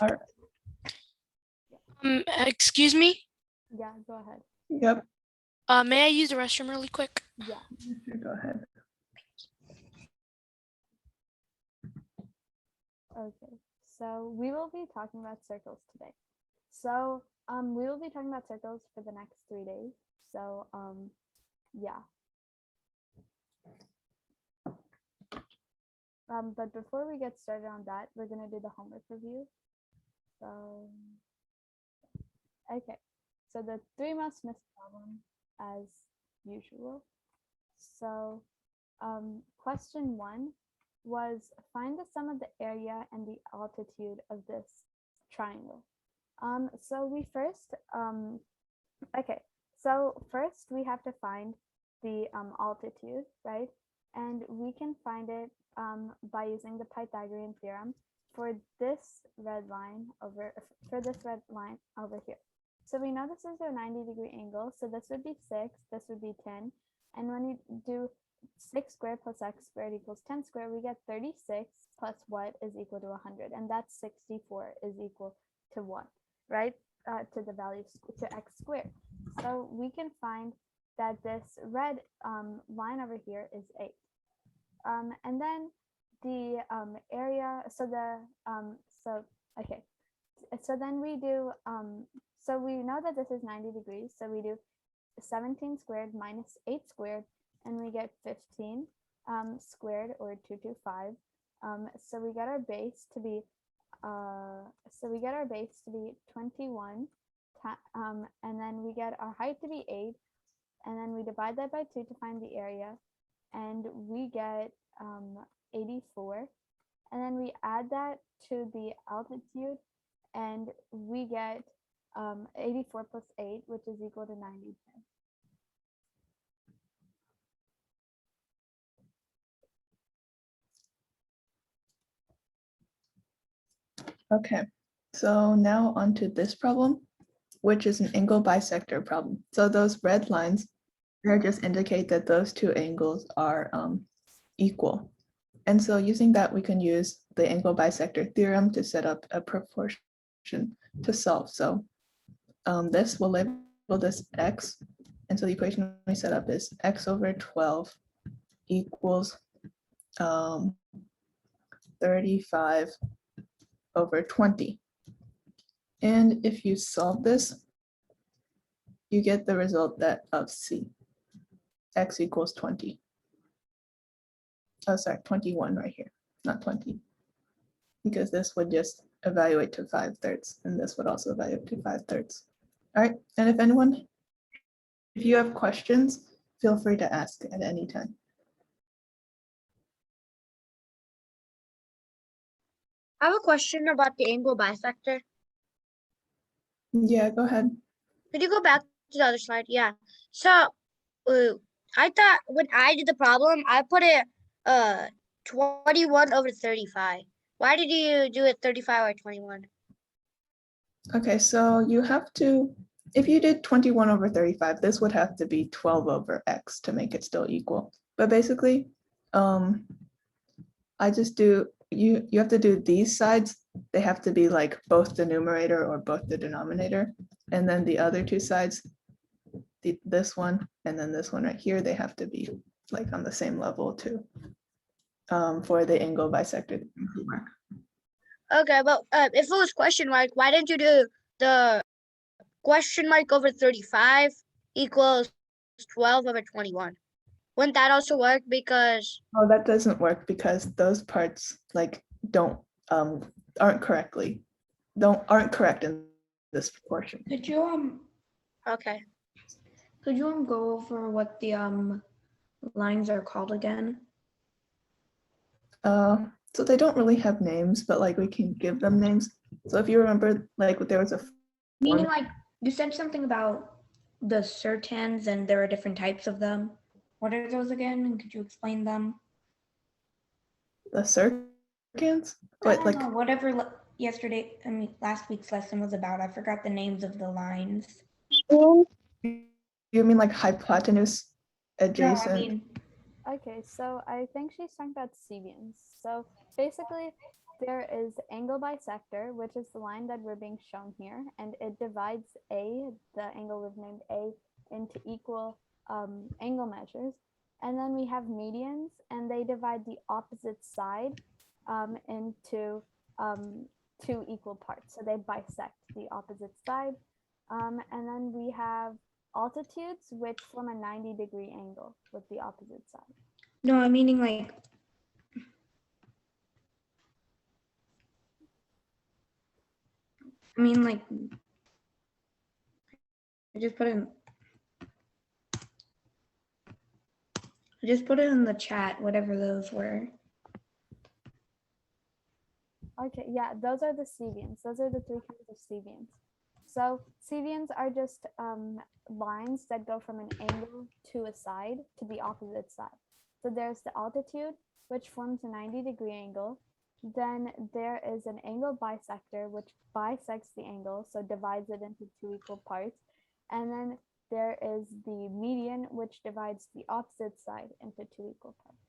All right. Excuse me? Yeah, go ahead. Yep. May I use the restroom really quick? Yeah. Sure, go ahead. Okay. So we will be talking about circles today. So we will be talking about circles for the next 3 days. So yeah. But before we get started on that, we're gonna do the homework review. So okay. So the 3 most missed problems as usual. So question 1 was find the sum of the area and the altitude of this triangle. So we first okay. So first we have to find the altitude, right? And we can find it by using the Pythagorean theorem for this red line over here. So we know this is a 90-degree angle. So this would be 6, this would be 10. And when you do 6 squared plus x squared equals 10 squared, we get 36 plus what is equal to 100. And that's 64 is equal to what, right? To the value to x squared. So we can find that this red line over here is 8. And then the area, so okay. So then we do, so we know that this is 90 degrees. So we do 17 squared minus 8 squared, and we get 15 squared, or 225. So we get our base to be 21, and then we get our height to be 8, and then we divide that by 2 to find the area, and we get 84, and then we add that to the altitude, and we get 84 plus 8, which is equal to 92. Okay, so now onto this problem, which is an angle bisector problem. So those red lines there just indicate that those two angles are equal. And so using that, we can use the angle bisector theorem to set up a proportion to solve. So this will label this x. And so the equation we set up is x over 12 equals 35 over 20. And if you solve this, you get the result that of C, x equals 20. Oh, sorry, 21 right here, not 20. Because this would just evaluate to 5/3, and this would also evaluate to 5/3. All right, and if you have questions, feel free to ask at any time. I have a question about the angle bisector. Yeah, go ahead. Could you go back to the other slide? Yeah. So I thought when I did the problem, I put it 21 over 35. Why did you do it 35 or 21? Okay, so you have to, if you did 21 over 35, this would have to be 12 over x to make it still equal. But basically, I just do, you have to do these sides. They have to be like both the numerator or both the denominator. And then the other two sides, this one and then this one right here, they have to be like on the same level too, for the angle bisector to work. Okay, but if it was question mark, why didn't you do the question mark over 35 equals 12 over 21? Wouldn't that also work? Because Oh, that doesn't work because those parts like aren't correct in this proportion. Could you okay. could you go over what the lines are called again? So they don't really have names, but like we can give them names. So if you remember, like there was a Meaning, like you said something about the certains and there are different types of them. What are those again? And could you explain them? the circans, I but don't like know, whatever last week's lesson was about. I forgot the names of the lines. you mean like hypotenuse adjacent? No, I mean, Okay, so I think she's talking about Sebians. So basically, there is angle bisector, which is the line that we're being shown here, and it divides A, the angle we've named A, into equal angle measures. And then we have medians, and they divide the opposite side into two equal parts. So they bisect the opposite side. And then we have altitudes, which form a 90-degree angle with the opposite side. No, I'm meaning like. I mean, like. I just put it in the chat, whatever those were. Okay, yeah, those are the Sevians. Those are the three kinds of Sevians. So Sevians are just lines that go from an angle to a side to the opposite side. So there's the altitude, which forms a 90-degree angle. Then there is an angle bisector, which bisects the angle, so divides it into two equal parts. And then there is the median, which divides the opposite side into two equal parts.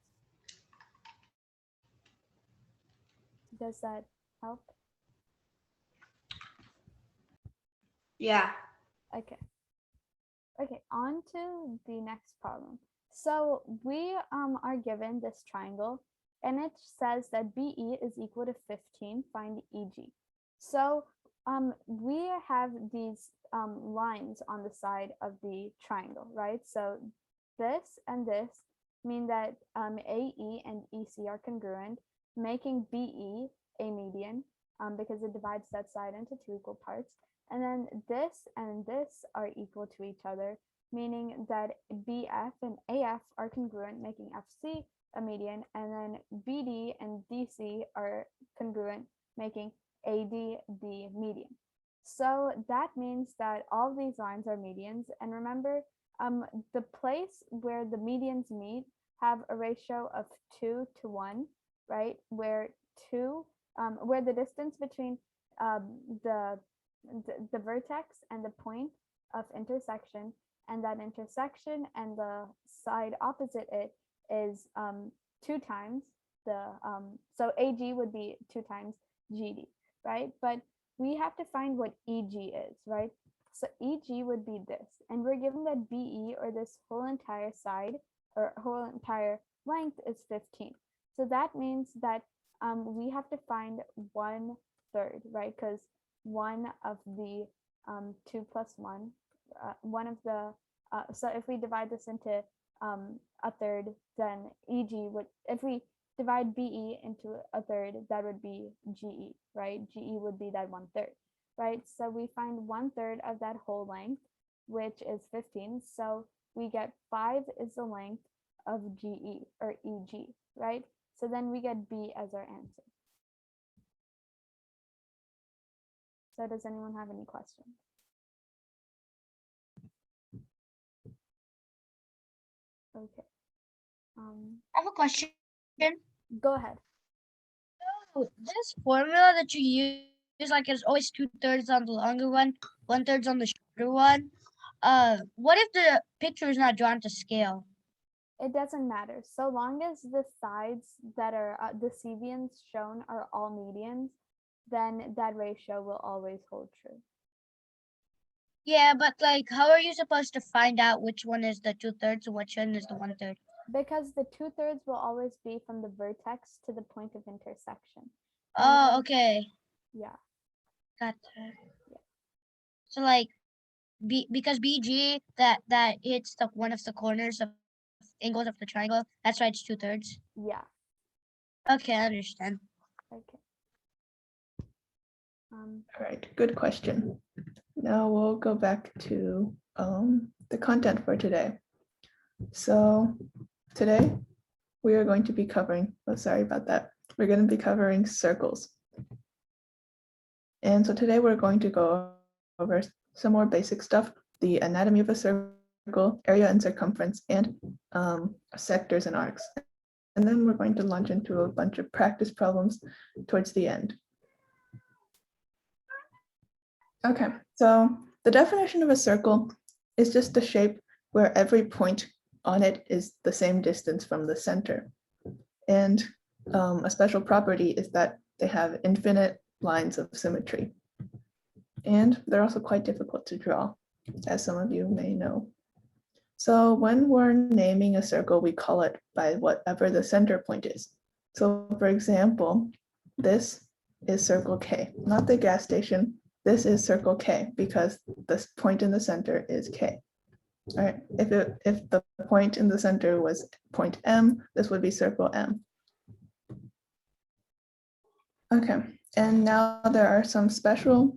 Does that help? Yeah. Okay. Okay, on to the next problem. So we are given this triangle, and it says that BE is equal to 15, find EG. So we have these lines on the side of the triangle, right? So this and this mean that AE and EC are congruent, making BE a median because it divides that side into two equal parts. And then this and this are equal to each other, meaning that BF and AF are congruent, making FC a median, and then BD and DC are congruent, making AD the median. So that means that all of these lines are medians. And remember, the place where the medians meet have a ratio of 2 to 1, right? Where the distance between the vertex and the point of intersection, and that intersection and the side opposite it is 2 times the so AG would be 2 times GD, right? But we have to find what EG is, right? So EG would be this, and we're given that BE, or this whole entire side or whole entire length, is 15. So that means that we have to find 1/3, right? Because one of the 2 plus 1, one of the so if we divide this into a third, then EG would, if we divide BE into a third, that would be GE, right? GE would be that 1/3, right? So we find 1/3 of that whole length, which is 15. So we get 5 is the length of GE or EG, right? So then we get B as our answer. So does anyone have any questions? Okay. I have a question. Go ahead. So this formula that you use, like, is always 2/3 on the longer one, 1/3 on the shorter one. What if the picture is not drawn to scale? It doesn't matter. So long as the sides that are the Sevians shown are all medians, then that ratio will always hold true. Yeah, but like, how are you supposed to find out which one is the 2/3 and which one is the 1/3? Because the 2/3 will always be from the vertex to the point of intersection. Oh, okay. Yeah. Got that. Yeah. So like, because BG that hits the one of the corners of angles of the triangle, that's why it's 2/3. Yeah. Okay, I understand. Okay. All right, good question. Now we'll go back to the content for today. So today we are going to be covering, oh, sorry about that. We're going to be covering circles. And so today we're going to go over some more basic stuff, the anatomy of a circle, area and circumference, and sectors and arcs. And then we're going to launch into a bunch of practice problems towards the end. Okay, so the definition of a circle is just a shape where every point on it is the same distance from the center. And a special property is that they have infinite lines of symmetry. And they're also quite difficult to draw, as some of you may know. So when we're naming a circle, we call it by whatever the center point is. So for example, this is circle K, not the gas station. This is circle K because the point in the center is K. All right, if the point in the center was point M, this would be circle M. Okay, and now there are some special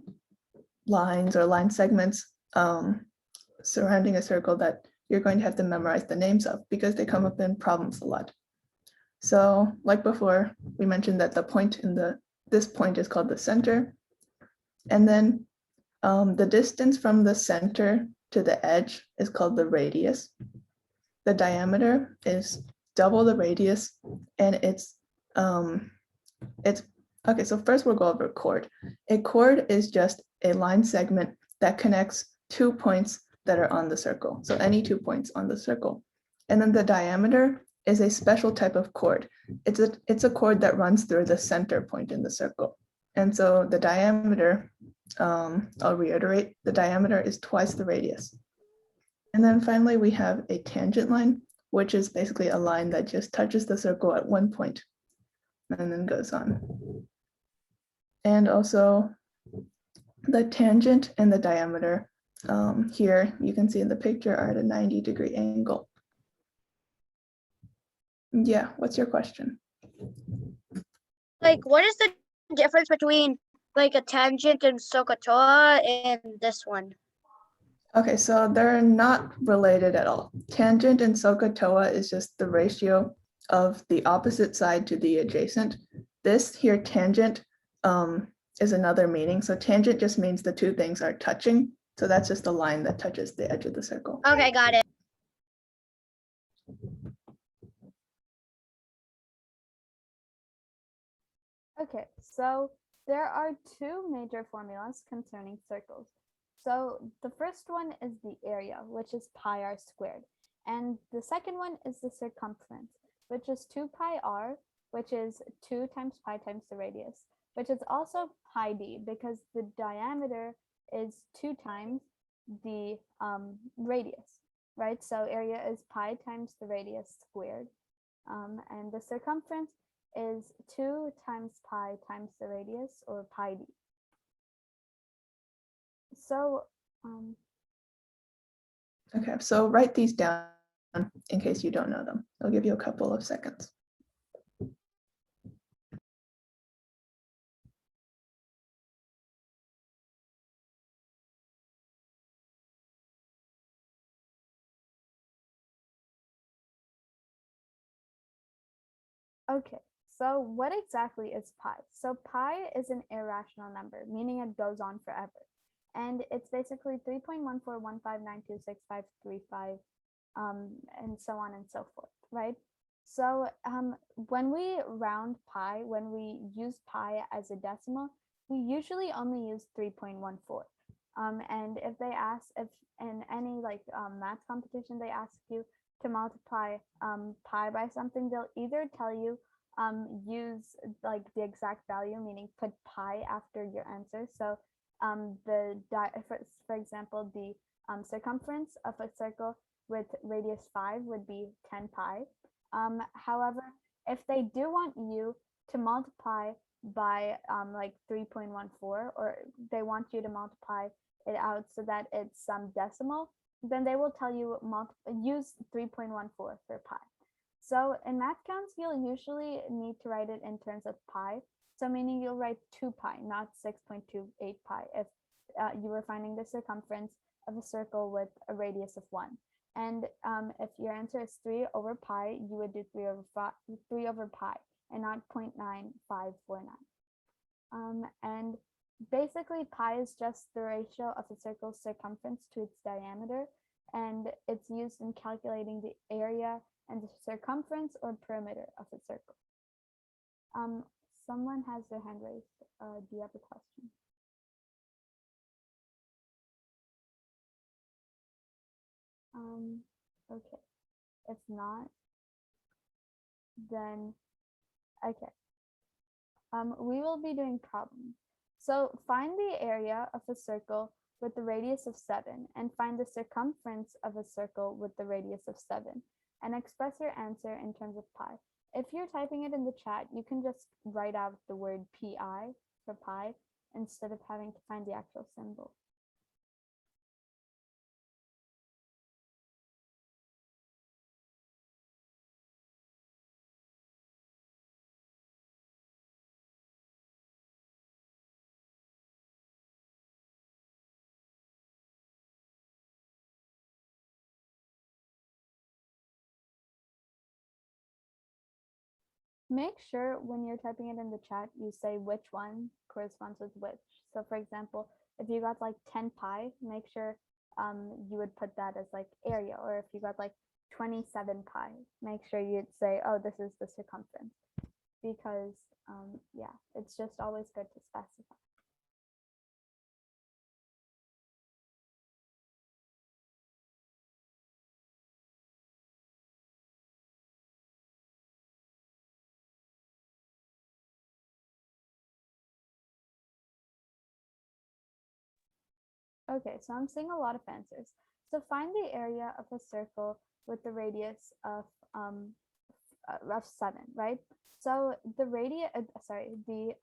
lines or line segments surrounding a circle that you're going to have to memorize the names of because they come up in problems a lot. So like before, we mentioned that the point in this point is called the center. And then the distance from the center to the edge is called the radius. The diameter is double the radius, and it's okay. So first we'll go over chord. A chord is just a line segment that connects 2 points that are on the circle. So any 2 points on the circle. And then the diameter is a special type of chord. It's a chord that runs through the center point in the circle. And so the diameter, I'll reiterate, the diameter is twice the radius. And then finally, we have a tangent line, which is basically a line that just touches the circle at one point and then goes on. And also the tangent and the diameter here, you can see in the picture, are at a 90-degree angle. Yeah, what's your question? Like, what is the difference between like a tangent and SOHCAHTOA and this one? Okay, so they're not related at all. Tangent and SOHCAHTOA is just the ratio of the opposite side to the adjacent. This here, tangent, is another meaning. So tangent just means the two things are touching. So that's just a line that touches the edge of the circle. Okay, got it. Okay, so there are two major formulas concerning circles. So the first one is the area, which is pi r squared. And the second one is the circumference, which is 2 pi r, which is 2 times pi times the radius, which is also pi d because the diameter is 2 times the radius, right? So area is pi times the radius squared. And the circumference is 2 times pi times the radius, or pi d. So Okay, so write these down in case you don't know them. I'll give you a couple of seconds. okay, so what exactly is pi? So pi is an irrational number, meaning it goes on forever. And it's basically 3.141592653, and so on and so forth, right? So when we round pi, when we use pi as a decimal, we usually only use 3.14. And if they ask, if in any like math competition, they ask you to multiply pi by something, they'll either tell you use like the exact value, meaning put pi after your answer. So for example, the circumference of a circle with radius 5 would be 10 pi. However, if they do want you to multiply by like 3.14, or they want you to multiply it out so that it's some decimal, then they will tell you use 3.14 for pi. So in math counts, you'll usually need to write it in terms of pi. So meaning you'll write 2 pi, not 6.28 pi, if you were finding the circumference of a circle with a radius of 1. And if your answer is 3 over pi, you would do 3 over pi and not 0.9549. And basically pi is just the ratio of a circle's circumference to its diameter, and it's used in calculating the area and the circumference or perimeter of a circle. Someone has their hand raised. Do you have a question? Okay. If not, then okay. we will be doing problem. So find the area of a circle with the radius of 7 and find the circumference of a circle with the radius of 7 and express your answer in terms of pi. If you're typing it in the chat, you can just write out the word pi for pi instead of having to find the actual symbol. Make sure when you're typing it in the chat, you say which one corresponds with which. So for example, if you got like 10 pi, make sure you would put that as like area, or if you got like 27 pi, make sure you'd say, oh, this is the circumference, because yeah, it's just always good to specify. Okay, so I'm seeing a lot of answers. So find the area of a circle with the radius of 7, right? So the the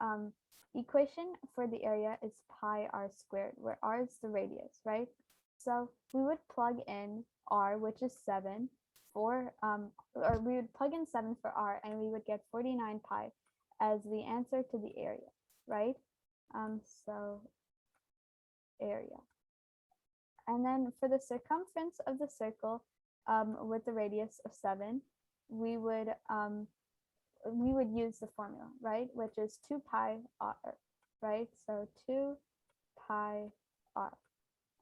equation for the area is pi r squared, where r is the radius, right? So we would plug in r, which is 7, for or we would plug in 7 for r, and we would get 49 pi as the answer to the area, right? So area. And then for the circumference of the circle with the radius of 7, we would use the formula, right? Which is 2 pi r, right? So 2 pi r.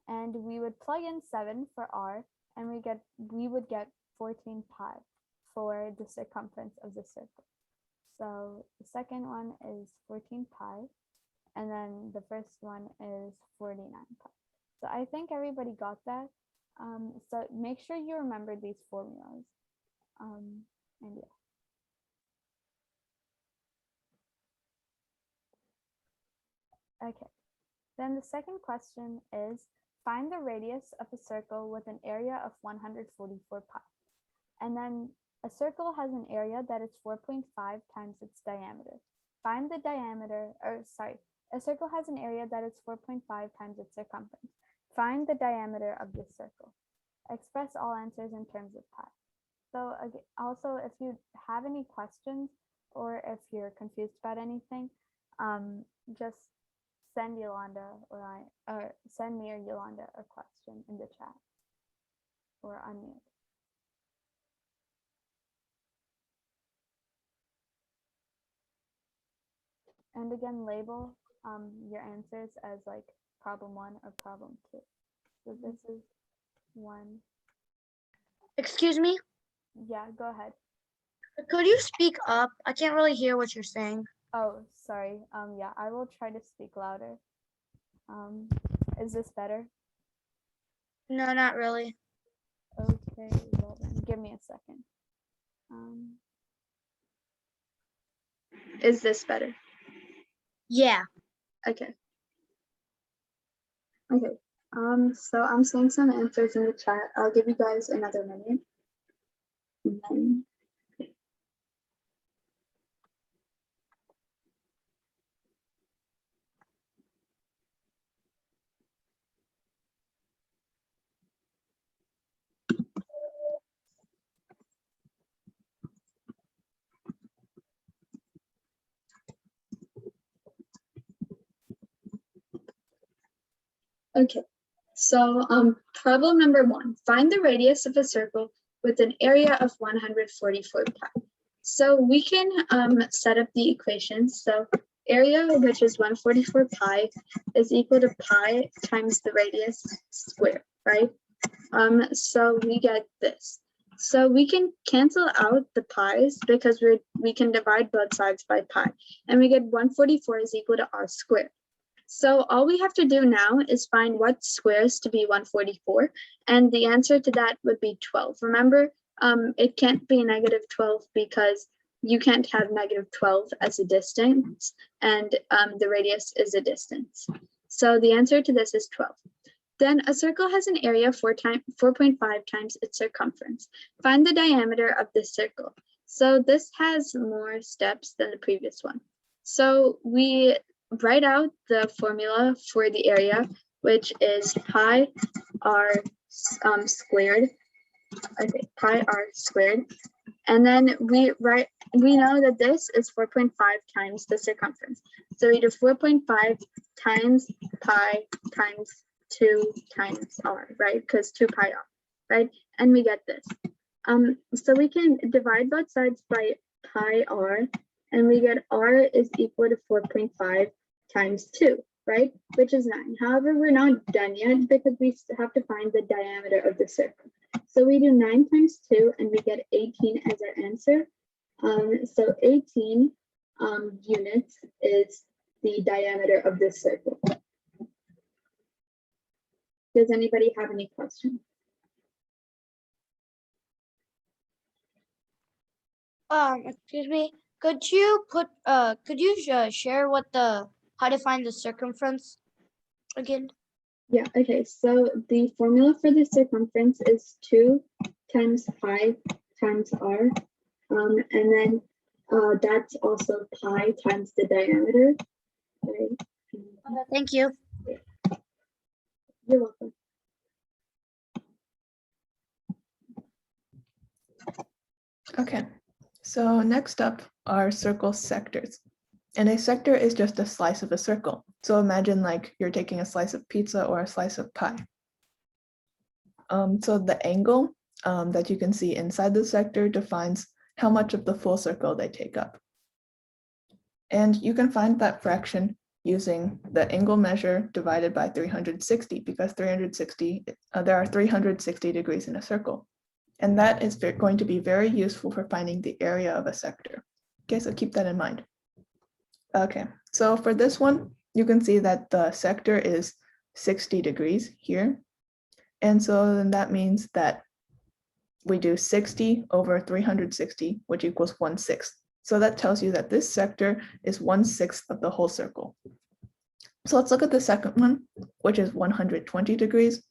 And we would plug in 7 for r, and we would get 14 pi for the circumference of the circle. So the second one is 14 pi, and then the first one is 49 pi. So I think everybody got that. So make sure you remember these formulas. And yeah. Okay. Then the second question is, find the radius of a circle with an area of 144 pi. And then a circle has an area that is 4.5 times its diameter. Find the diameter, a circle has an area that is 4.5 times its circumference. Find the diameter of this circle. Express all answers in terms of pi. So also, if you have any questions or if you're confused about anything, just send Yolanda or send me or Yolanda a question in the chat or unmute. And again, label your answers as like problem 1 or problem 2. So this is 1. Excuse me? Yeah, go ahead. Could you speak up? I can't really hear what you're saying. Oh, sorry. Yeah, I will try to speak louder. Is this better? No, not really. Okay, well then, give me a second. Is this better? Yeah. Okay. Okay. So I'm seeing some answers in the chat. I'll give you guys another minute. And then... Okay, so problem number 1, find the radius of a circle with an area of 144 pi. So we can set up the equations. So area, which is 144 pi, is equal to pi times the radius squared, right? So we get this. So we can cancel out the pi's because we can divide both sides by pi, and we get 144 is equal to r squared. So all we have to do now is find what squares to be 144, and the answer to that would be 12. Remember, it can't be negative 12 because you can't have -12 as a distance, and the radius is a distance. So the answer to this is 12. Then a circle has an area 4.5 times its circumference. Find the diameter of this circle. So this has more steps than the previous one. So we write out the formula for the area, which is pi r squared. Okay, pi r squared. And then we know that this is 4.5 times the circumference. So we do 4.5 times pi times 2 times r, right? Because 2 pi r, right? And we get this. So we can divide both sides by pi r, and we get r is equal to 4.5 times 2, right? Which is 9. However, we're not done yet because we have to find the diameter of the circle. So we do 9 times 2, and we get 18 as our answer. So 18 units is the diameter of this circle. Does anybody have any questions? Excuse me. Could you share how to find the circumference again? Yeah, okay, so the formula for the circumference is 2 times pi times r, and then that's also pi times the diameter. Right? Thank you. You're welcome. Okay, so next up are circle sectors. And a sector is just a slice of a circle. So imagine like you're taking a slice of pizza or a slice of pie. So the angle that you can see inside the sector defines how much of the full circle they take up. And you can find that fraction using the angle measure divided by 360, because there are 360 degrees in a circle. And that is going to be very useful for finding the area of a sector. Okay, so keep that in mind. Okay, so for this one, you can see that the sector is 60 degrees here. And so then that means that we do 60 over 360, which equals 1/6. So that tells you that this sector is 1/6 of the whole circle. So let's look at the second one, which is 120 degrees.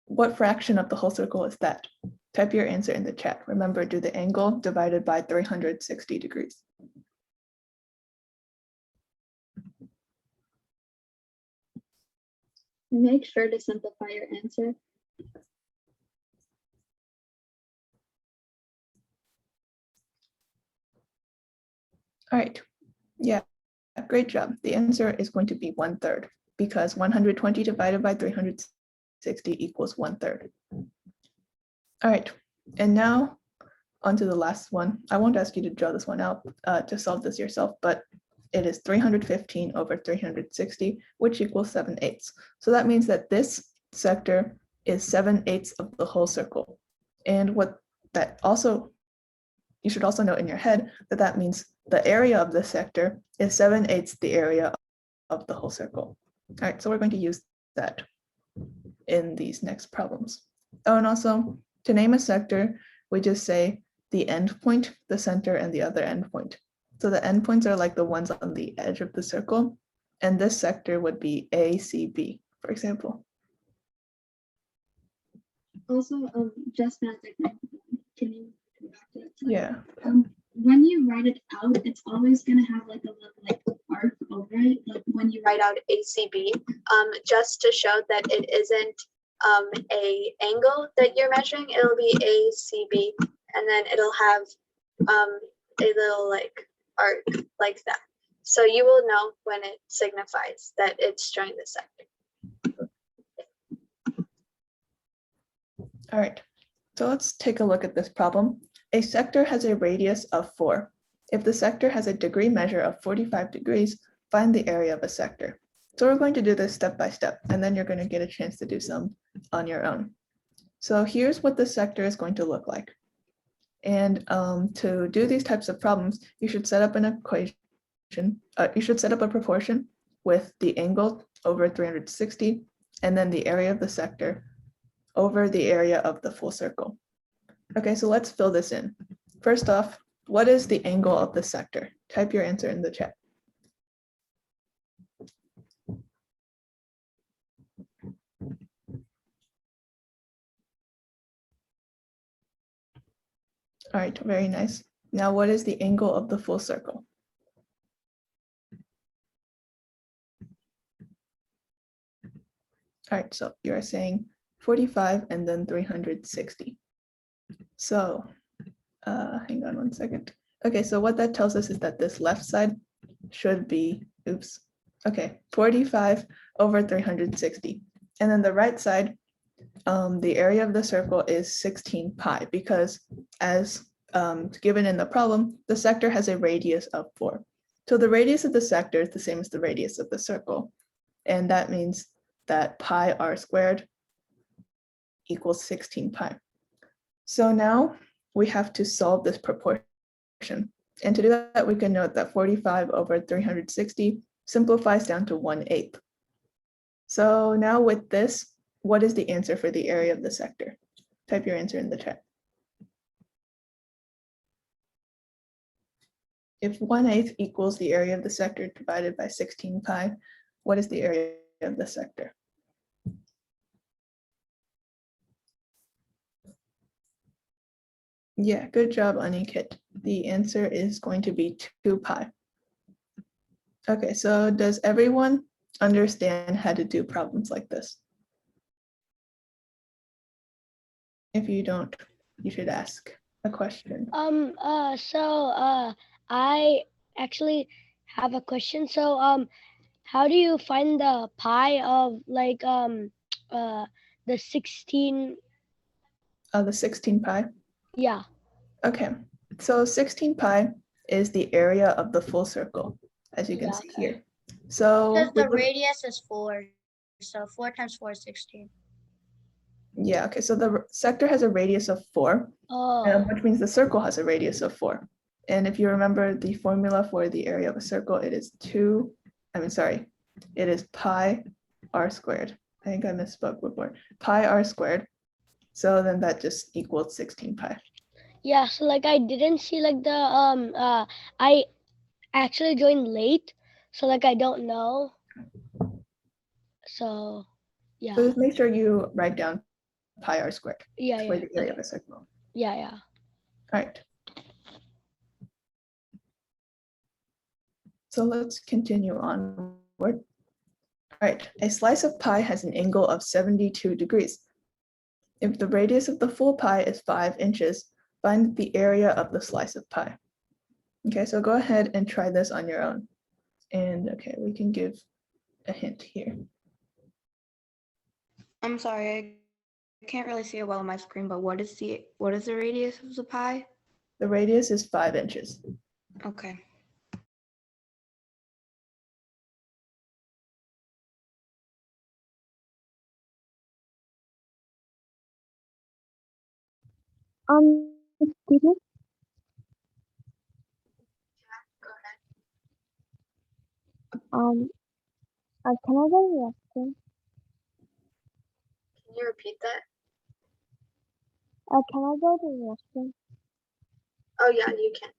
What fraction of the whole circle is that? Type your answer in the chat. Remember, do the angle divided by 360 degrees. Make sure to simplify your answer. All right, yeah, great job. The answer is going to be 1/3, because 120 divided by 360 equals 1/3. All right, and now on to the last one. I won't ask you to draw this one out to solve this yourself, but it is 315 over 360, which equals 7/8. So that means that this sector is 7/8 of the whole circle. And what that also, you should also note in your head that that means the area of the sector is 7/8 the area of the whole circle. All right, so we're going to use that in these next problems. Oh, and also to name a sector, we just say the end point, the center, and the other end point. So the endpoints are like the ones on the edge of the circle, and this sector would be ACB, for example. Also, just as can you go back to that? Yeah. When you write it out, it's always gonna have like a little arc over it. Like when you write out ACB, just to show that it isn't a angle that you're measuring, it'll be ACB, and then it'll have a little like arc like that. So you will know when it signifies that it's showing the sector. All right, so let's take a look at this problem. A sector has a radius of 4. If the sector has a degree measure of 45 degrees, find the area of a sector. So we're going to do this step by step, and then you're going to get a chance to do some on your own. So here's what the sector is going to look like. And to do these types of problems, you should set up an equation. You should set up a proportion with the angle over 360, and then the area of the sector over the area of the full circle. Okay, so let's fill this in. First off, what is the angle of the sector? Type your answer in the chat. All right, very nice. Now, what is the angle of the full circle? All right, so you're saying 45 and then 360. So hang on one second. Okay, so what that tells us is that this left side should be, oops, okay, 45 over 360. And then the right side, the area of the circle is 16 pi because as given in the problem, the sector has a radius of 4. So the radius of the sector is the same as the radius of the circle. And that means that pi r squared equals 16 pi. So now we have to solve this proportion. And to do that, we can note that 45 over 360 simplifies down to 1/8. So now with this, what is the answer for the area of the sector? Type your answer in the chat. If 1/8 equals the area of the sector divided by 16 pi, what is the area of the sector? Yeah, good job, Anikit. The answer is going to be 2 pi. Okay, so does everyone understand how to do problems like this? If you don't, you should ask a question. I actually have a question. So how do you find the pi of like the 16? The 16 pi? Yeah. Okay, so 16 pi is the area of the full circle, as you can Yeah, see okay. here. So Because we the look- radius is 4. So 4 times 4 is 16. yeah, okay, so the sector has a radius of 4, Oh, which means the circle has a radius of 4. And if you remember the formula for the area of a circle, it is it is pi r squared. I think I misspoke before. Pi r squared. So then that just equals 16 pi. yeah. So like I didn't see like the I actually joined late, so like I don't know. So yeah. So just make sure you write down pi r squared Yeah, for yeah. the area of a circle. Yeah, yeah. All right. So let's continue onward. All right, a slice of pie has an angle of 72 degrees. If the radius of the full pie is 5 inches, find the area of the slice of pie. Okay, so go ahead and try this on your own. And okay, we can give a hint here. I'm sorry, I can't really see it well on my screen, but what is the radius of the pie? The radius is 5 inches. Okay. Excuse me? Go ahead. Can I go to the restroom? Can you repeat that? Can I go to the restroom? Oh yeah, you can.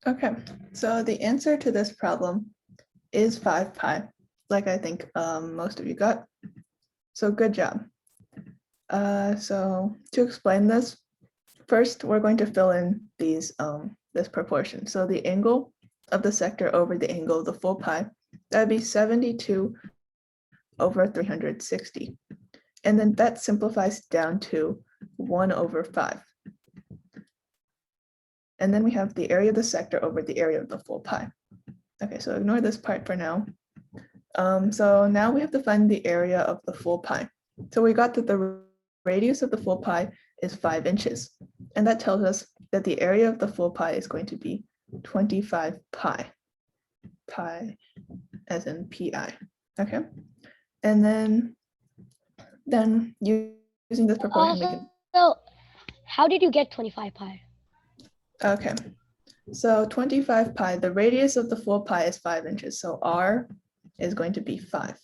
Okay, so the answer to this problem is 5 pi, like I think most of you got. So good job. So to explain this, first we're going to fill in these this proportion. So the angle of the sector over the angle of the full pi, that'd be 72 over 360. And then that simplifies down to 1 over 5. And then we have the area of the sector over the area of the full pi. Okay, so ignore this part for now. So now we have to find the area of the full pi. So we got that the radius of the full pi is 5 inches. And that tells us that the area of the full pi is going to be 25 pi. Pi as in pi. Okay. And then using this proportion, we can. Also, how did you get 25 pi? Okay. So 25 pi, the radius of the full pi is 5 inches. So r is going to be 5.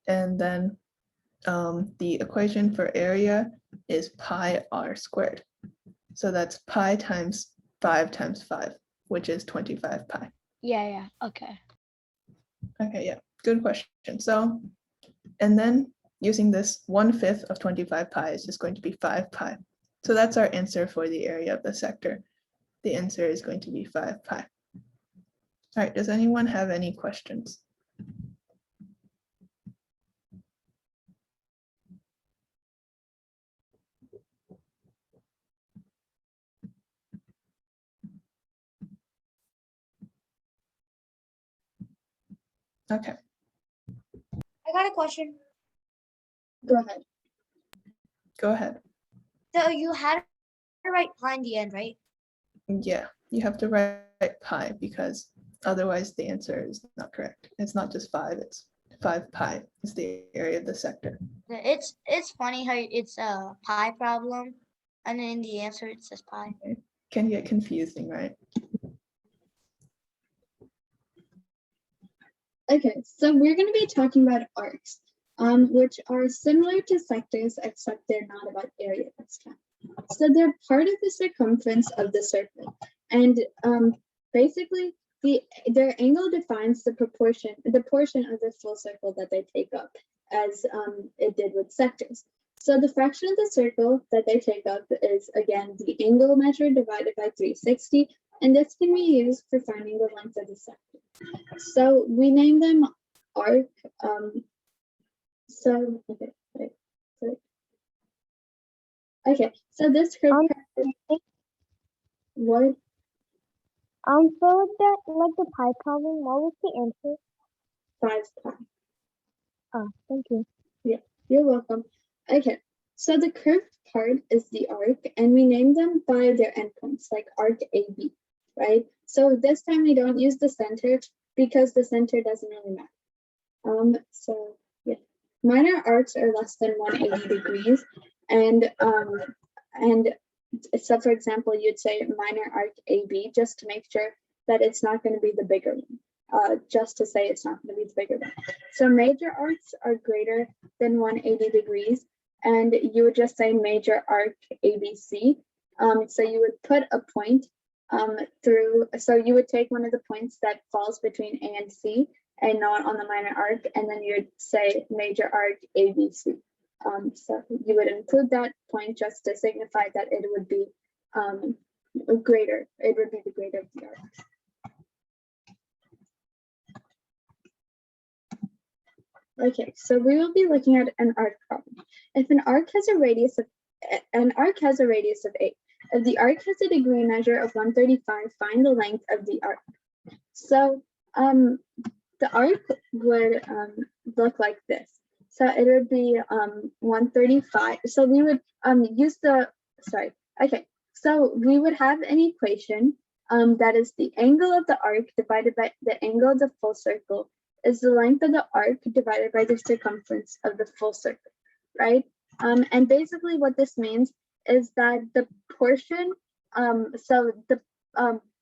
And then the equation for area is pi r squared. So that's pi times 5, which is 25 pi. Yeah, okay. Okay, yeah, good question. So, and then using this 1/5 of 25 pi is just going to be 5 pi. So that's our answer for the area of the sector. The answer is going to be 5 pi. All right, does anyone have any questions? Okay, I got a question. Go ahead. go ahead. So you had to write pi in the end, right? Yeah, you have to write pi because otherwise the answer is not correct. It's not just 5, it's 5 pi is the area of the sector. It's funny how it's a pi problem, and then in the answer it says pi. Can get confusing, right? Okay, so we're going to be talking about arcs, which are similar to sectors, except they're not about area this time. So they're part of the circumference of the circle, and basically their angle defines the portion of the full circle that they take up, as it did with sectors. So the fraction of the circle that they take up is, again, the angle measured divided by 360, and this can be used for finding the length of the sector. So we name them arc. Okay, so this curve. What? For the like the pi problem, what was the answer? 5 pi. Oh, thank you. You're welcome. Okay, so the curved part is the arc, and we name them by their endpoints, like arc AB, right? So this time we don't use the center because the center doesn't really matter. So yeah, minor arcs are less than 180 degrees, and so for example, you'd say minor arc AB just to make sure that it's not going to be the bigger one. Just to say it's not going to be the bigger one. So major arcs are greater than 180 degrees, and you would just say major arc ABC. So you would put a point through, so you would take one of the points that falls between A and C and not on the minor arc, and then you would say major arc ABC. So you would include that point just to signify that it would be greater. It would be the greater of the arc. Okay, so we will be looking at an arc problem. If an arc has a radius of 8. If the arc has a degree measure of 135, find the length of the arc. So the arc would look like this. So it would be 135. So we would so we would have an equation that is the angle of the arc divided by the angle of the full circle is the length of the arc divided by the circumference of the full circle, right? And basically what this means is that the portion,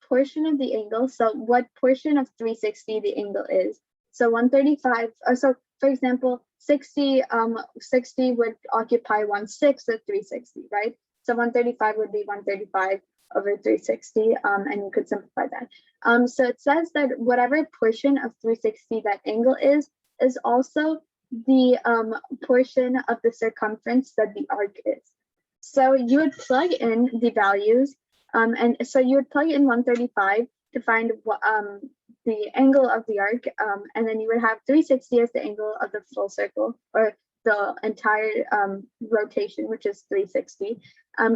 portion of the angle, so what portion of 360 the angle is. So 135, so for example, 60 would occupy 1/6 of 360, right? So 135 would be 135 over 360, and you could simplify that. So it says that whatever portion of 360 that angle is also the portion of the circumference that the arc is. So you would plug in the values, and so you would plug in 135 to find the angle of the arc, and then you would have 360 as the angle of the full circle, or the entire rotation, which is 360,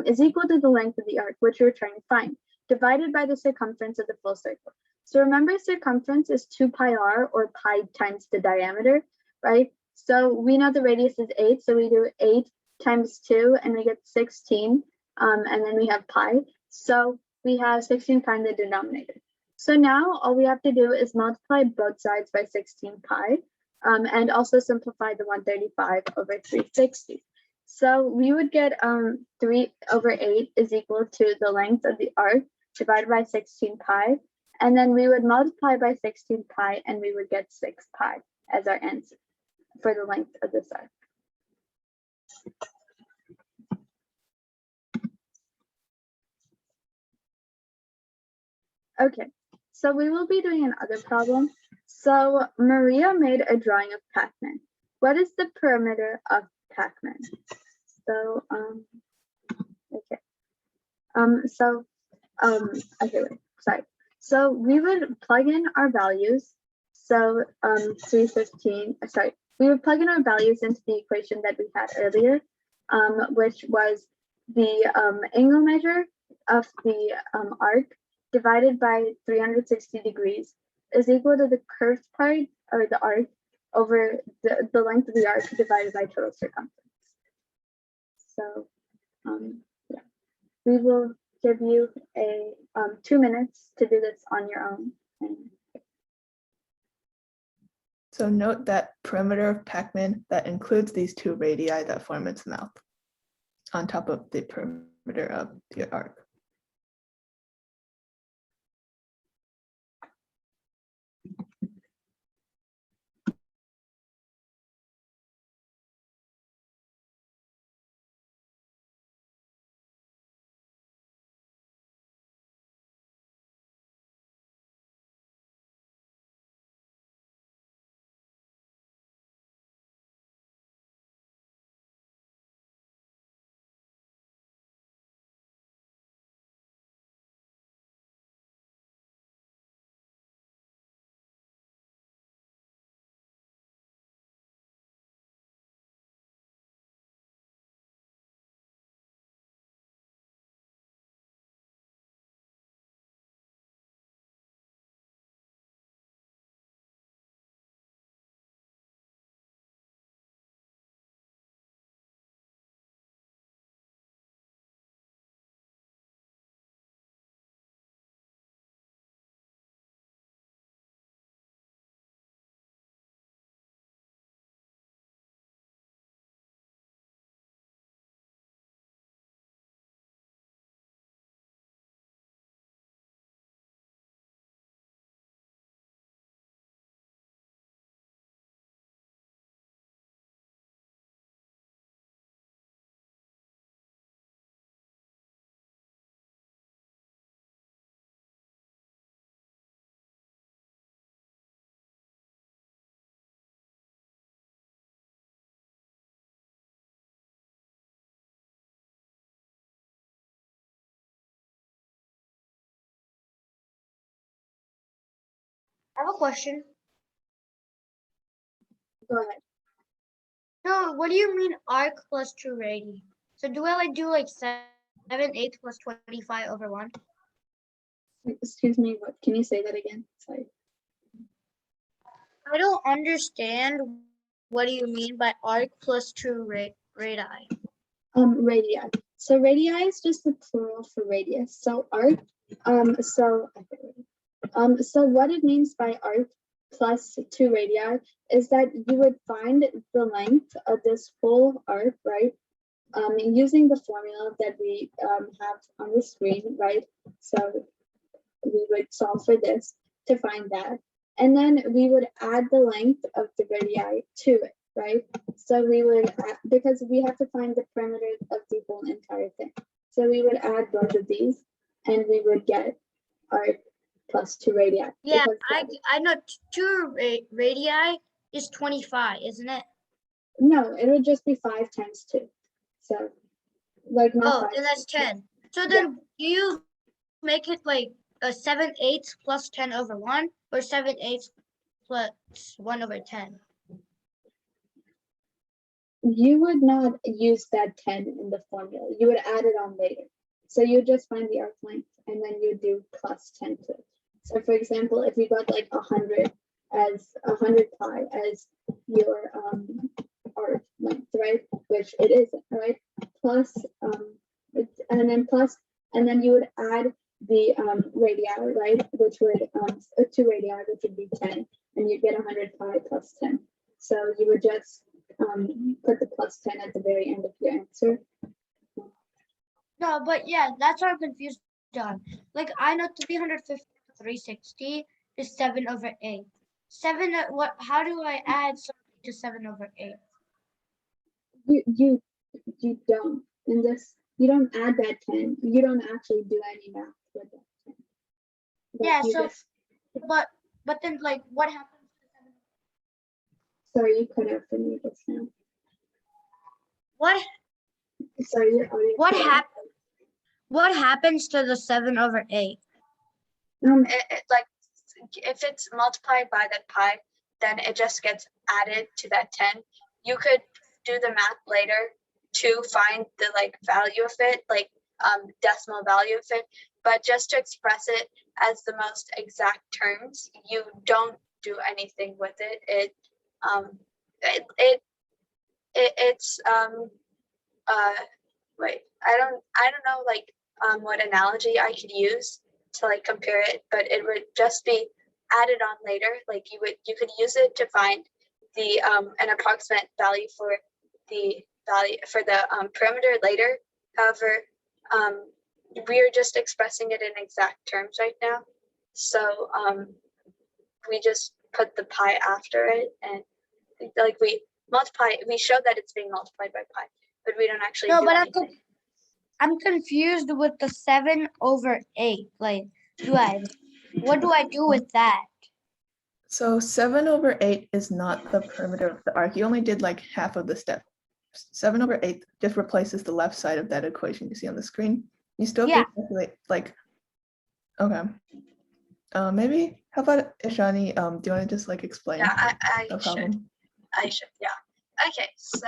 is equal to the length of the arc, which you're trying to find, divided by the circumference of the full circle. So remember, circumference is 2 pi r, or pi times the diameter, right? So we know the radius is 8, so we do 8 times 2, and we get 16, and then we have pi. So we have 16 pi in the denominator. So now all we have to do is multiply both sides by 16 pi, and also simplify the 135 over 360. So we would get 3 over 8 is equal to the length of the arc divided by 16 pi, and then we would multiply by 16 pi, and we would get 6 pi as our answer for the length of this arc. Okay, so we will be doing another problem. So Maria made a drawing of Pac-Man. What is the perimeter of Pac-Man? So, okay. Okay, wait, sorry. So we would plug in our values. So 315, sorry, we would plug in our values into the equation that we had earlier, which was the angle measure of the arc divided by 360 degrees is equal to the curved part, or the arc, over the length of the arc divided by total circumference. So yeah, we will give you a 2 minutes to do this on your own. So note that perimeter of Pac-Man, that includes these 2 radii that form its mouth on top of the perimeter of the arc. I have a question. Go ahead. So what do you mean arc plus 2 radii? So do I do like 7/8 plus 25 over 1? Excuse me, what? Can you say that again? Sorry. I don't understand. What do you mean by arc plus 2 radii? Radii. So radii is just the plural for radius. So arc. So what it means by arc plus 2 radii is that you would find the length of this whole arc, right? Using the formula that we have on the screen, right? So we would solve for this to find that, and then we would add the length of the radii to it, right? So we would because we have to find the perimeter of the whole entire thing. So we would add both of these, and we would get arc plus 2 radii. Yeah, because I know 2 radii is 25, isn't it? no, it would just be 5 times 2. So, like, not Oh, 5 then that's times 10. So then do you make it like a 7/8 plus 10 over 1 or 7/8 plus 1 over 10? 2. You would not use that 10 in the formula. You would add it on later. So you would just find the arc length and then you do plus 10 to it. So for example, if you got like 100 pi as your arc length, right? Which it isn't, right? Plus, and then you would add the radii, right? Which would 2 radii, which would be 10, and you'd get 100 pi plus 10. So you would just put the plus 10 at the very end of your answer. No, but yeah, that's what I'm confused on. Like I know 350 to 360 is 7/8. 7 what how do I add something to 7/8? You don't in this, you don't add that 10. You don't actually do any math with that 10. But Yeah, you so just, but then like what happens to 7? sorry, you cut out for me just now. What Sorry, your audio. what cut out. happened? What happens to the 7/8? Like if it's multiplied by that pi, then it just gets added to that 10. You could do the math later to find the like value of it, like decimal value of it, but just to express it as the most exact terms, you don't do anything with it. It's wait, I don't know like what analogy I could use to like compare it, but it would just be added on later. Like you could use it to find the an approximate value for the perimeter later. However, we are just expressing it in exact terms right now. So we just put the pi after it, and like we show that it's being multiplied by pi, but we don't actually do anything. I'm confused with the 7/8. Like, what do I do with that? So 7/8 is not the perimeter of the arc. You only did like half of the step. 7/8 just replaces the left side of that equation you see on the screen. You still Yeah. calculate like, okay. Maybe, how about Ishani, do you want to just like explain Yeah, the problem? I should, yeah. Okay, so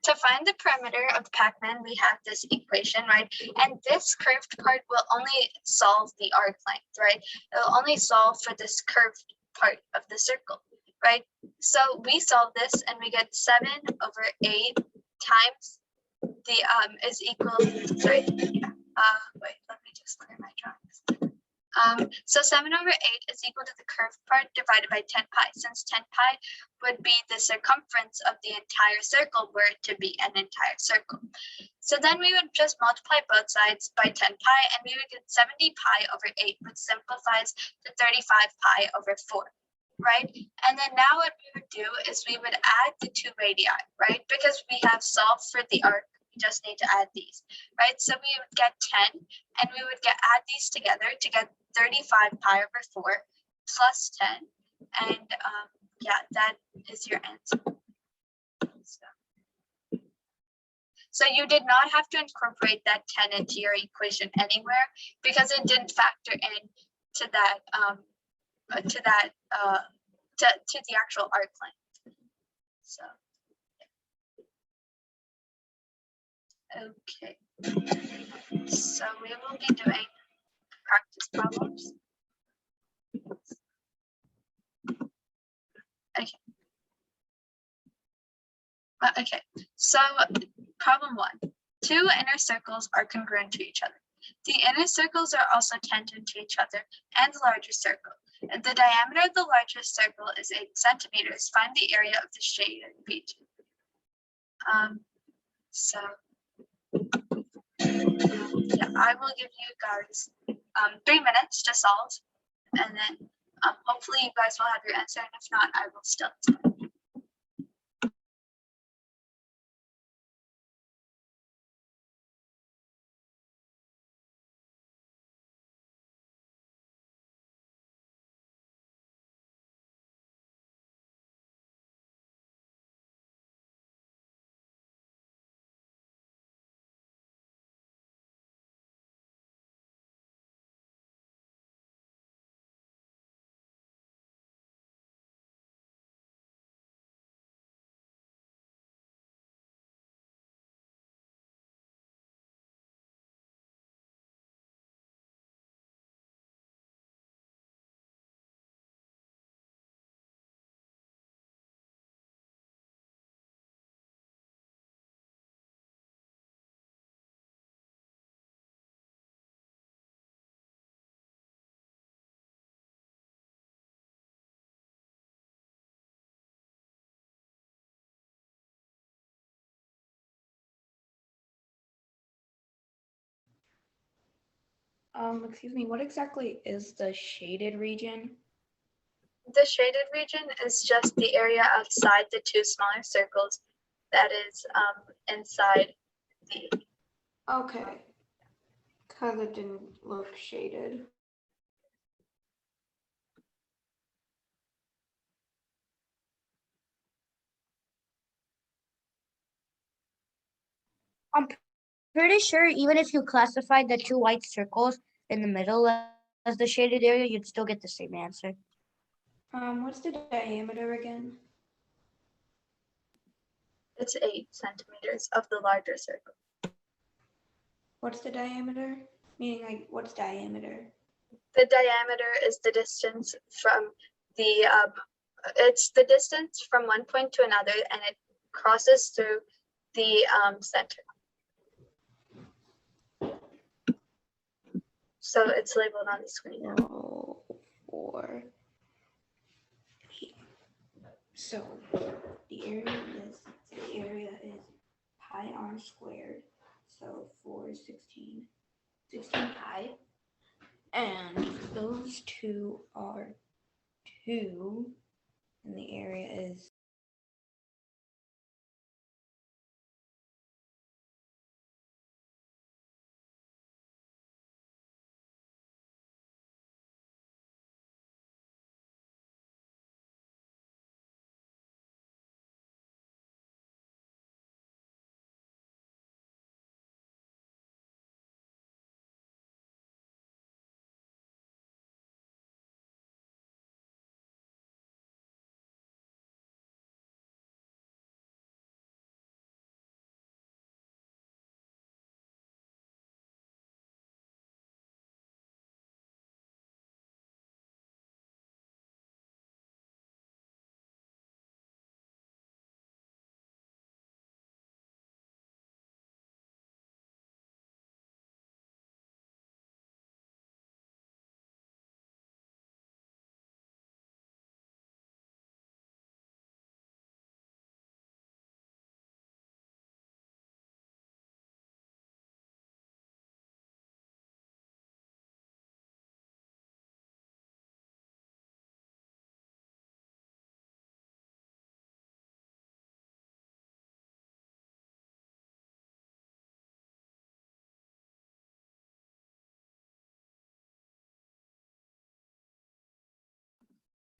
to find the perimeter of the Pac-Man, we have this equation, right? And this curved part will only solve the arc length, right? It will only solve for this curved part of the circle, right? So we solve this and we get 7/8 times the is equal, sorry, yeah. Wait, let me just clear my drawings. So 7/8 is equal to the curved part divided by 10 pi, since 10 pi would be the circumference of the entire circle were it to be an entire circle. So then we would just multiply both sides by 10 pi and we would get 70 pi over 8, which simplifies to 35 pi over 4, right? And then now what we would do is we would add the 2 radii, right? Because we have solved for the arc, we just need to add these, right? So we would get 10 and we would add these together to get 35 pi over 4 plus 10. And yeah, that is your answer. So you did not have to incorporate that 10 into your equation anywhere because it didn't factor in to that to the actual arc length. So okay, so we will be doing practice problems. Okay. Okay, so problem 1. 2 inner circles are congruent to each other. The inner circles are also tangent to each other and the larger circle. And the diameter of the largest circle is 8 centimeters. Find the area of the shaded region. So yeah, I will give you guys 3 minutes to solve, and then hopefully you guys will have your answer, and if not, I will still explain. Excuse me, what exactly is the shaded region? The shaded region is just the area outside the two smaller circles that is inside the. Okay. Because it didn't look shaded. I'm pretty sure even if you classified the two white circles in the middle as the shaded area, you'd still get the same answer. What's the diameter again? It's 8 centimeters of the larger circle. What's the diameter? Meaning, like, what's diameter? The diameter is the distance from the, it's the distance from one point to another, and it crosses through the center. So it's labeled on the screen now. Oh, 4. So the area is pi r squared. So 4 is 16 pi. And those two are 2, and the area is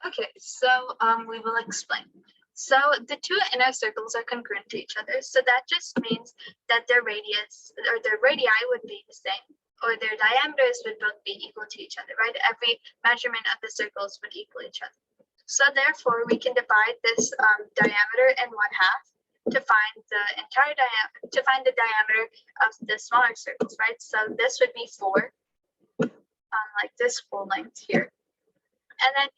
Okay, so we will explain. So the two inner circles are congruent to each other. So that just means that their radius or their radii would be the same, or their diameters would both be equal to each other, right? Every measurement of the circles would equal each other. So therefore, we can divide this diameter in 1/2 to find the entire diameter, to find the diameter of the smaller circles, right? So this would be 4, like this full length here. And then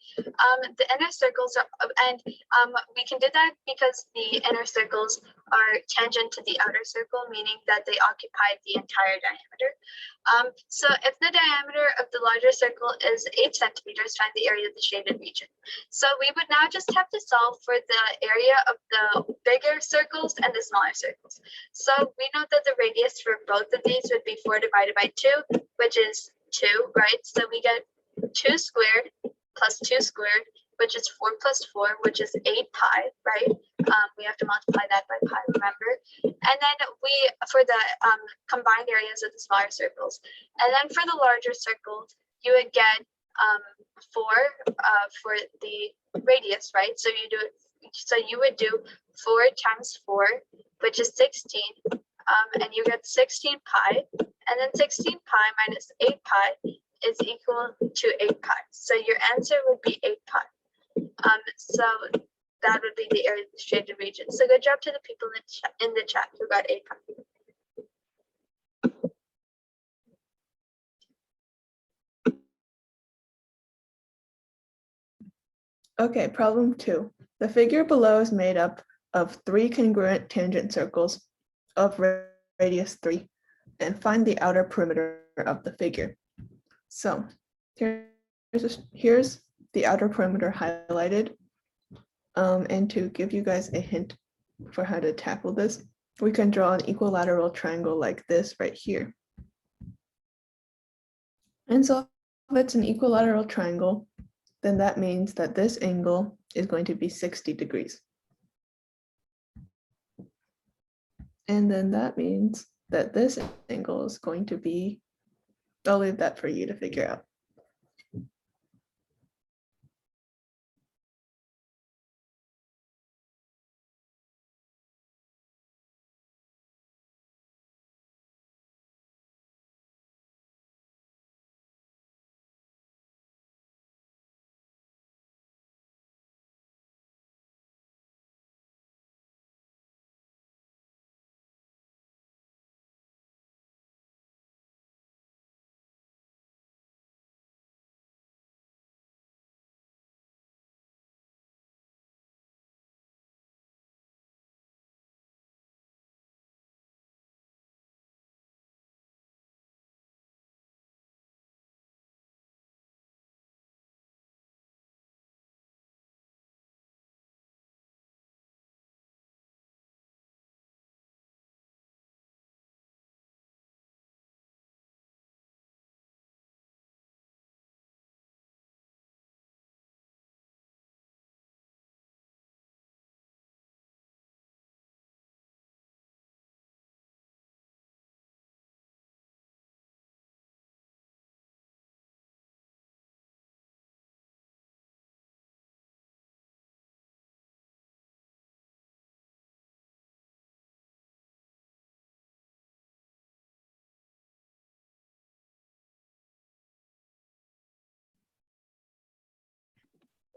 the inner circles are, and we can do that because the inner circles are tangent to the outer circle, meaning that they occupy the entire diameter. So if the diameter of the larger circle is 8 centimeters, find the area of the shaded region. So we would now just have to solve for the area of the bigger circles and the smaller circles. So we know that the radius for both of these would be 4 divided by 2, which is 2, right? So we get 2 squared plus 2 squared, which is 4 plus 4, which is 8 pi, right? We have to multiply that by pi, remember? And then we, for the combined areas of the smaller circles. And then for the larger circles, you would get 4 for the radius, right? So you do it, so you would do 4 times 4, which is 16, and you get 16 pi, and then 16 pi minus 8 pi is equal to 8 pi. So your answer would be 8 pi. So that would be the area of the shaded region. So good job to the people in the chat who got 8 pi. Okay, problem 2. The figure below is made up of 3 congruent tangent circles of radius 3, and find the outer perimeter of the figure. So here's the outer perimeter highlighted. And to give you guys a hint for how to tackle this, we can draw an equilateral triangle like this right here. And so if it's an equilateral triangle, then that means that this angle is going to be 60 degrees. And then that means that this angle is going to be, I'll leave that for you to figure out.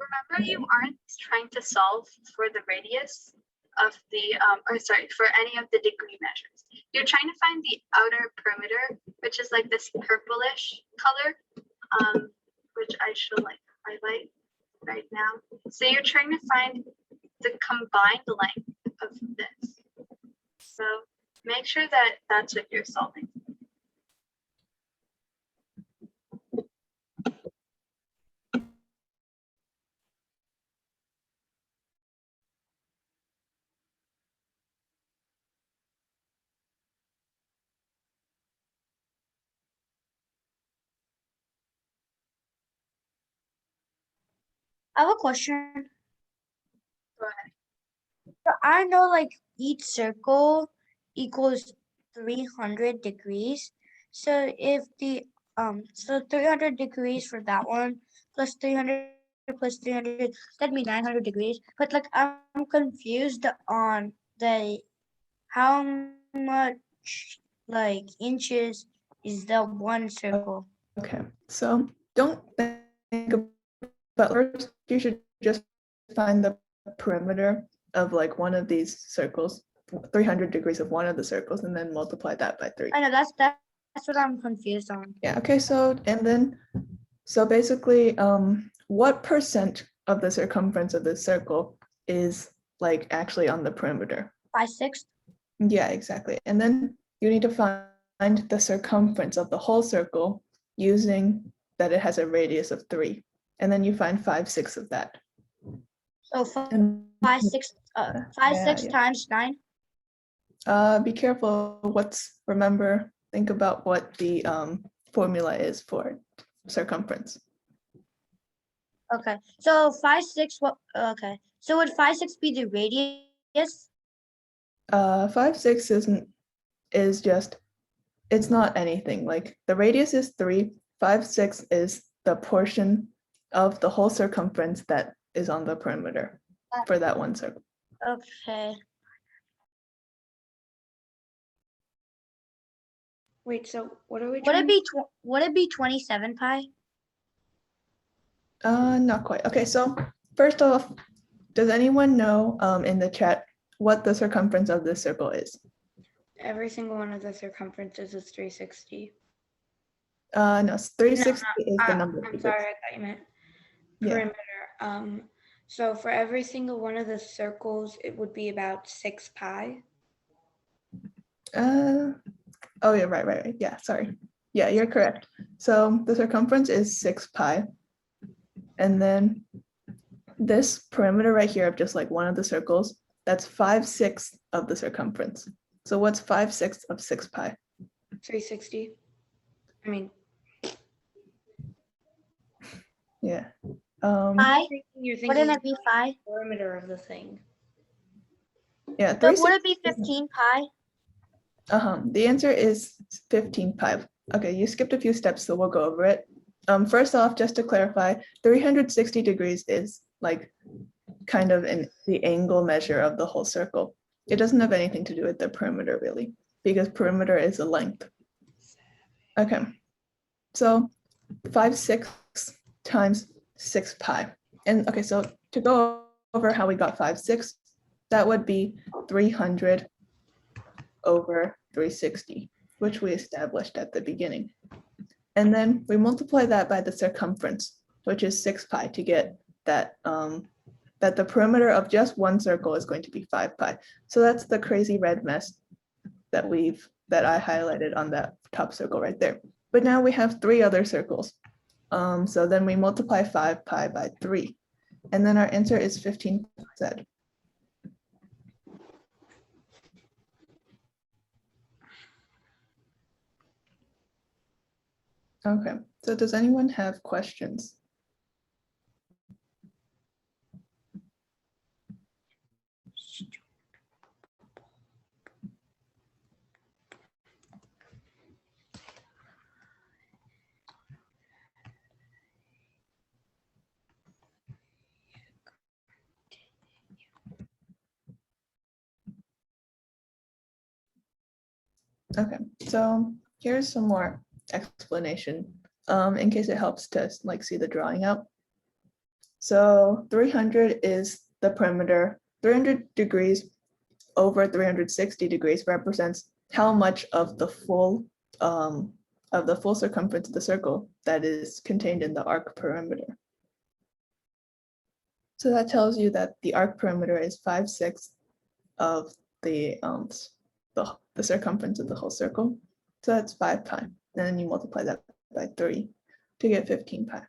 Remember, you aren't trying to solve for the radius of the, or sorry, for any of the degree measures. You're trying to find the outer perimeter, which is like this purplish color, which I should like highlight right now. So you're trying to find the combined length of this. So make sure that that's what you're solving. I have a question. Go ahead. So I know like each circle equals 300 degrees. So if the so 300 degrees for that one plus 300 plus 300, that'd be 900 degrees. But like I'm confused on the how much like inches is the one circle. Okay, so don't think about first, you should just find the perimeter of like one of these circles, 300 degrees of one of the circles, and then multiply that by 3. I know that's what I'm confused on. Yeah, okay, so and then so basically what percent of the circumference of this circle is like actually on the perimeter? 5/6. Yeah, exactly. And then you need to find the circumference of the whole circle using that it has a radius of 3. And then you find 5/6 of that. So And 5/6 5/6 yeah. times 9. Be careful remember, think about what the formula is for circumference. Okay, so 5/6. What? Okay, so would 5/6 be the radius? 5/6 is just, it's not anything. Like the radius is 3, 5/6 is the portion of the whole circumference that is on the perimeter for that one circle. Okay. Wait, so what are we Would trying it be would it be 27 pi? Not quite. Okay, so first off, does anyone know in the chat what the circumference of this circle is? Every single one of the circumferences is 360. No, 360 is the number. I'm sorry, I thought you meant Yeah. perimeter. So for every single one of the circles, it would be about 6 pi. Oh yeah, right. Yeah, sorry. Yeah, you're correct. So the circumference is 6 pi. And then this perimeter right here of just like one of the circles, that's 5/6 of the circumference. So what's 5/6 of 6 pi? 360. I mean, Yeah. Pi? You're thinking Wouldn't it be pi? perimeter of the thing. Yeah, But would it 360 be 15 pi? The answer is 15 pi. Okay, you skipped a few steps, so we'll go over it. First off, just to clarify, 360 degrees is like kind of the angle measure of the whole circle. It doesn't have anything to do with the perimeter really, because perimeter is a length. Okay, so 5/6 times 6 pi. And okay, so to go over how we got 5/6, that would be 300 over 360, which we established at the beginning. And then we multiply that by the circumference, which is 6 pi, to get that that the perimeter of just one circle is going to be 5 pi. So that's the crazy red mess that I highlighted on that top circle right there. But now we have 3 other circles. So then we multiply 5 pi by 3, and then our answer is 15 z. Okay, so does anyone have questions? Okay, so here's some more explanation in case it helps to like see the drawing out. So 300 is the perimeter. 300 degrees over 360 degrees represents how much of the full circumference of the circle that is contained in the arc perimeter. So that tells you that the arc perimeter is 5/6 of the circumference of the whole circle. So that's 5 pi. And then you multiply that by 3 to get 15 pi.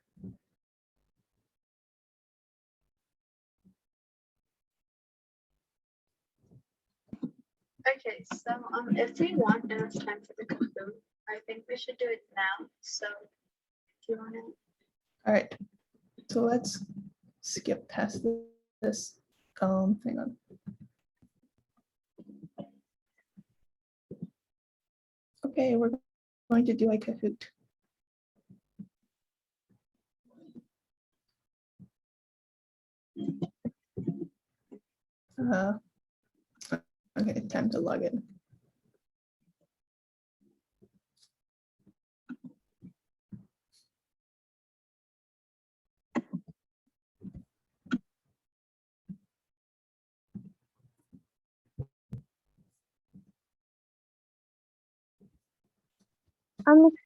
Okay, so if we want enough time for the Kahoot, I think we should do it now. So if you want to. All right, so let's skip past this. Hang on. Okay, we're going to do a Kahoot. Okay, time to log in.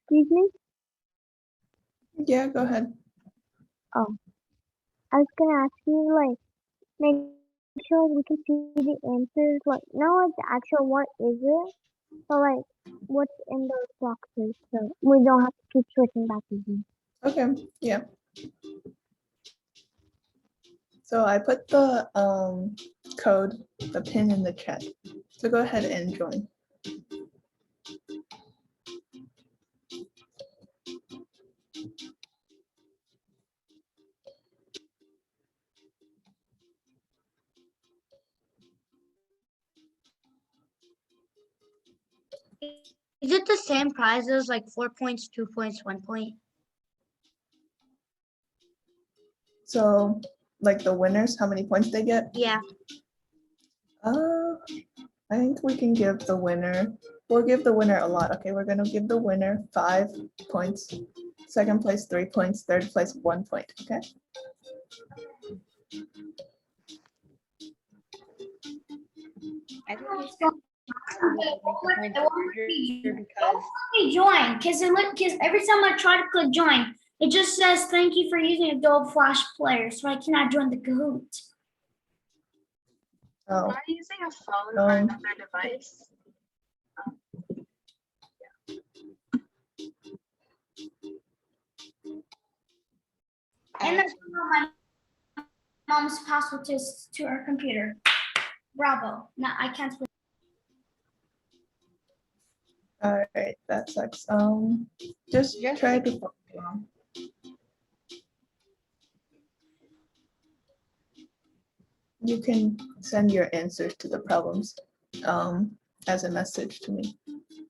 Excuse me. Yeah, go ahead. I was gonna ask you, like, make sure we can see the answers, like, not like the actual what is it, but like what's in those boxes, so we don't have to keep switching back and forth. Okay, yeah. So I put the code, the pin in the chat. So go ahead and join. Is it the same prizes, like 4 points, 2 points, 1 point? So like the winners, how many points they get? Yeah. I think we can give the winner, we'll give the winner a lot. Okay, we're gonna give the winner 5 points, second place 3 points, third place 1 point, okay? I think it's good. Because Join, because every time I try to click join, it just says thank you for using Adobe Flash Player, so I cannot join the Kahoot. Oh, Are you using a phone or another device? And that's my mom's password to her computer. Bravo. No, I can't. all right, that sucks. Just try to follow along. you can send your answers to the problems as a message to me.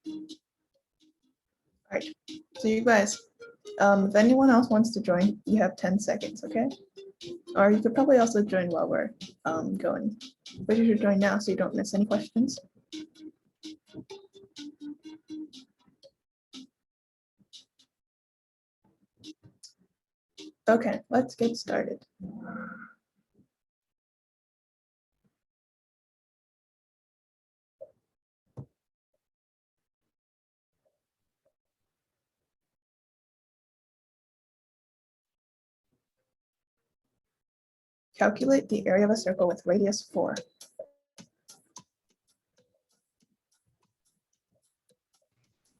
All right, so you guys, if anyone else wants to join, you have 10 seconds, okay? Or you could probably also join while we're going. But you should join now so you don't miss any questions. Okay, let's get started. Calculate the area of a circle with radius 4.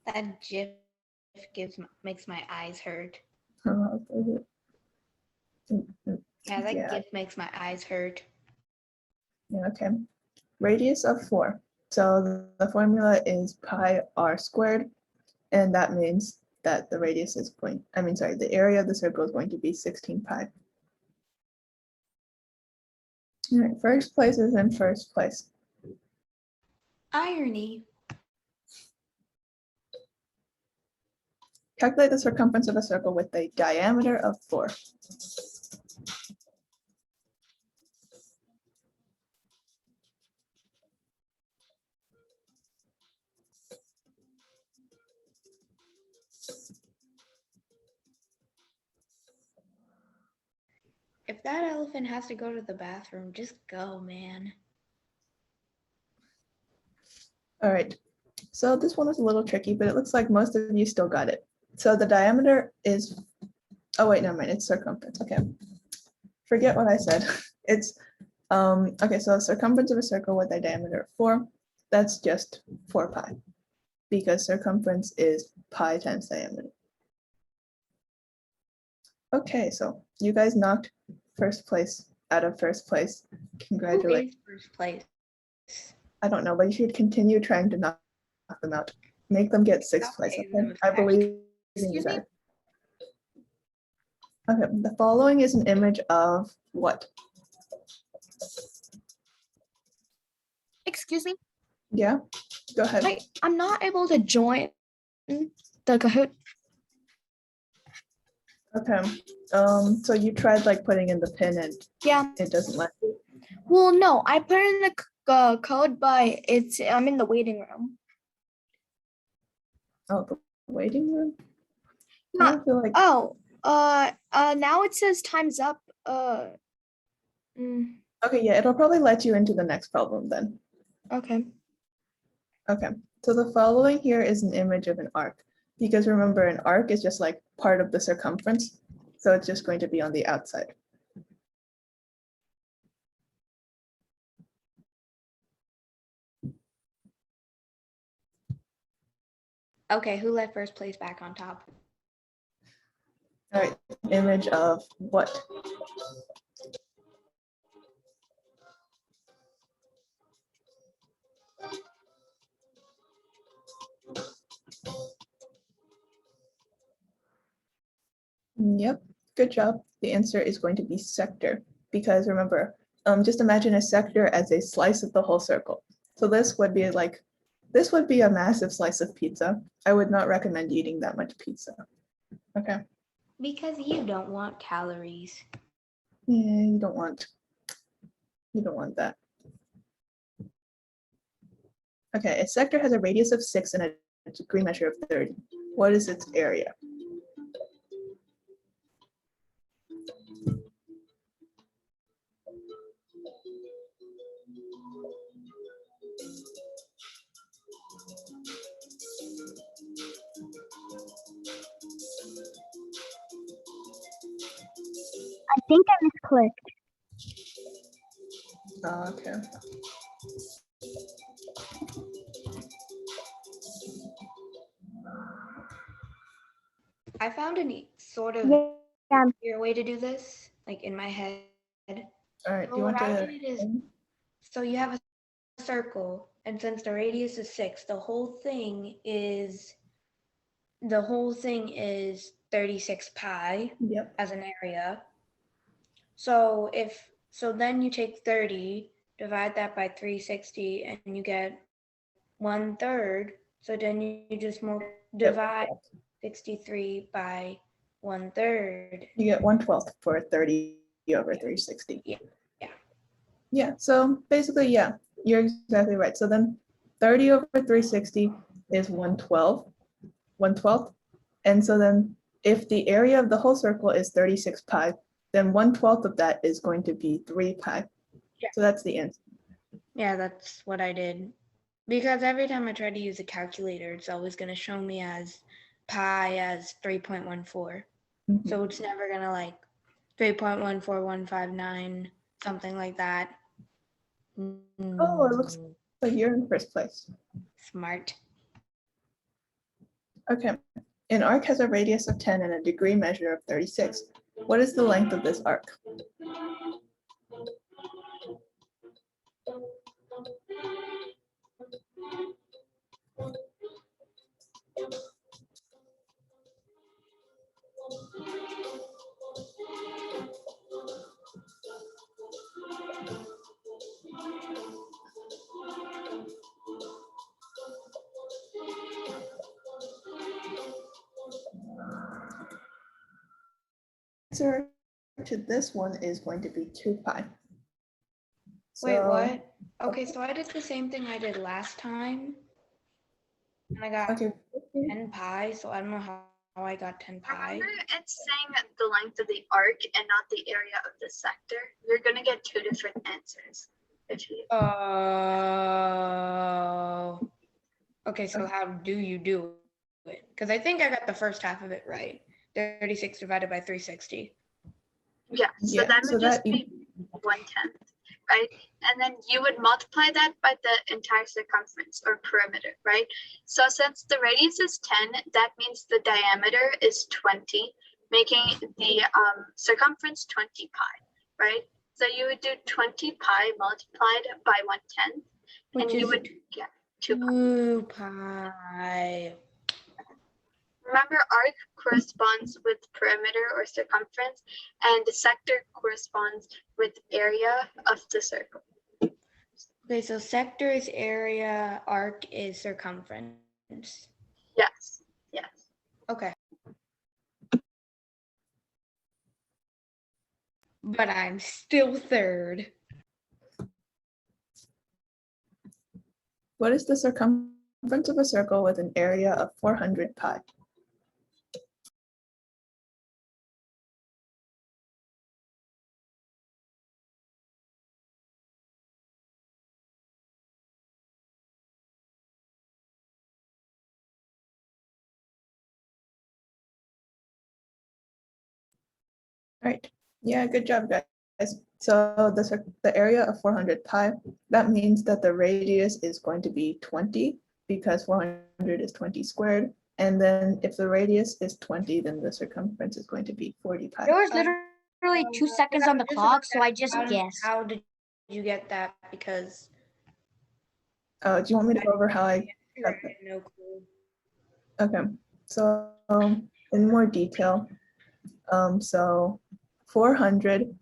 That GIF makes my eyes hurt. Yeah, that Yeah. GIF makes my eyes hurt. Yeah, okay. Radius of 4. So the formula is pi r squared, and that means that the radius is the area of the circle is going to be 16 pi. All right, first place is in first place. Irony. Calculate the circumference of a circle with a diameter of 4. If that elephant has to go to the bathroom, just go, man. All right, so this one was a little tricky, but it looks like most of you still got it. So the diameter is, oh wait, never mind, it's circumference, okay. Forget what I said. It's, okay, so circumference of a circle with a diameter of 4, that's just 4 pi, because circumference is pi times diameter. Okay, so you guys knocked first place out of first place. Congratulations. Who is first place? I don't know, but you should continue trying to knock them out. Make them get sixth place. Okay? I believe in you guys. Okay, the following is an image of what? Excuse me, Yeah, go ahead. I'm not able to join the Kahoot. Okay, so you tried like putting in the pin and Yeah. it doesn't let you. Well, no, I put in the code, but I'm in the waiting room. Oh, the waiting room? I Not. don't feel like, Oh, now it says time's up. okay, yeah, it'll probably let you into the next problem then. Okay. Okay, so the following here is an image of an arc, because remember an arc is just like part of the circumference, so it's just going to be on the outside. Okay, who led first place back on top? All right, image of what? Yep, good job. The answer is going to be sector, because remember, just imagine a sector as a slice of the whole circle. So this would be a massive slice of pizza. I would not recommend eating that much pizza. Okay. Because you don't want calories. Yeah, you don't want that. Okay, a sector has a radius of 6 and a degree measure of 30. What is its area? I think I misclicked. Okay. I found a sort of Yeah. easier way to do this, like in my head. All right, So you want what I to? did is, so you have a circle, and since the radius is 6, the whole thing is 36 pi Yep. as an area. So if So then you take 30, divide that by 360, and you get 1/3. So then you just divide 63 by 1/3. You get 1/12 for 30 over 360. Yeah. Yeah, so basically, yeah, you're exactly right. So then 30 over 360 is 1/12. And so then if the area of the whole circle is 36 pi, then 1/12 of that is going to be 3 pi. Yeah. So that's the answer. Yeah, that's what I did. Because every time I try to use a calculator, it's always going to show me as pi as 3.14. Mhm. So it's never going to like 3.14159, something like that. Oh, it looks like you're in first place. Smart. Okay. An arc has a radius of 10 and a degree measure of 36. What is the length of this arc? Answer to this one is going to be 2 pi. Wait, So- what? Okay, so I did the same thing I did last time. And I got Okay. 10 pi, so I don't know how I got 10 pi. Remember, it's saying the length of the arc and not the area of the sector. You're gonna get two different answers. If you Okay, so how do you do it? Because I think I got the first half of it right. 36 divided by 360. yeah, so Yeah, that so would just that be 1/10, right? And then you would multiply that by the entire circumference or perimeter, right? So since the radius is 10, that means the diameter is 20, making the circumference 20 pi, right? So you would do 20 pi multiplied by 1/10, Which and you is would get 2 pi. 2 pi. Remember, arc corresponds with perimeter or circumference, and the sector corresponds with area of the circle. Okay, so sector is area, arc is circumference. Yes, yes. Okay. But I'm still third. What is the circumference of a circle with an area of 400 pi? Right. Yeah, good job, guys. So the area of 400 pi, that means that the radius is going to be 20 because 400 is 20 squared. And then if the radius is 20, then the circumference is going to be 40 pi. There was literally 2 seconds on the clock, so I just guessed. How did you get that? Because Do you want me to go over how I I got have that? no clue. Okay, so in more detail, so 400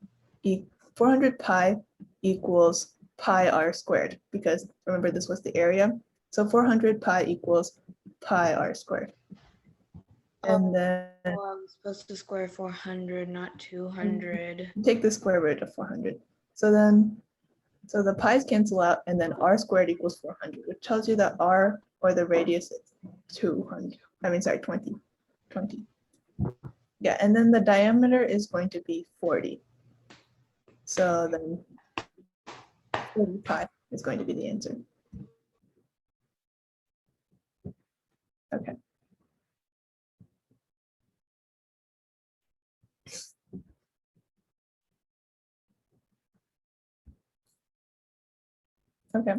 pi equals pi r squared, because remember this was the area. So 400 pi equals pi r squared. And then I'm supposed to square 400, not 200. take the square root of 400. So the pi's cancel out, and then r squared equals 400, which tells you that r, or the radius, is 200. I mean, sorry, 20. Yeah, and then the diameter is going to be 40. So then 40 pi is going to be the answer. Okay. Okay.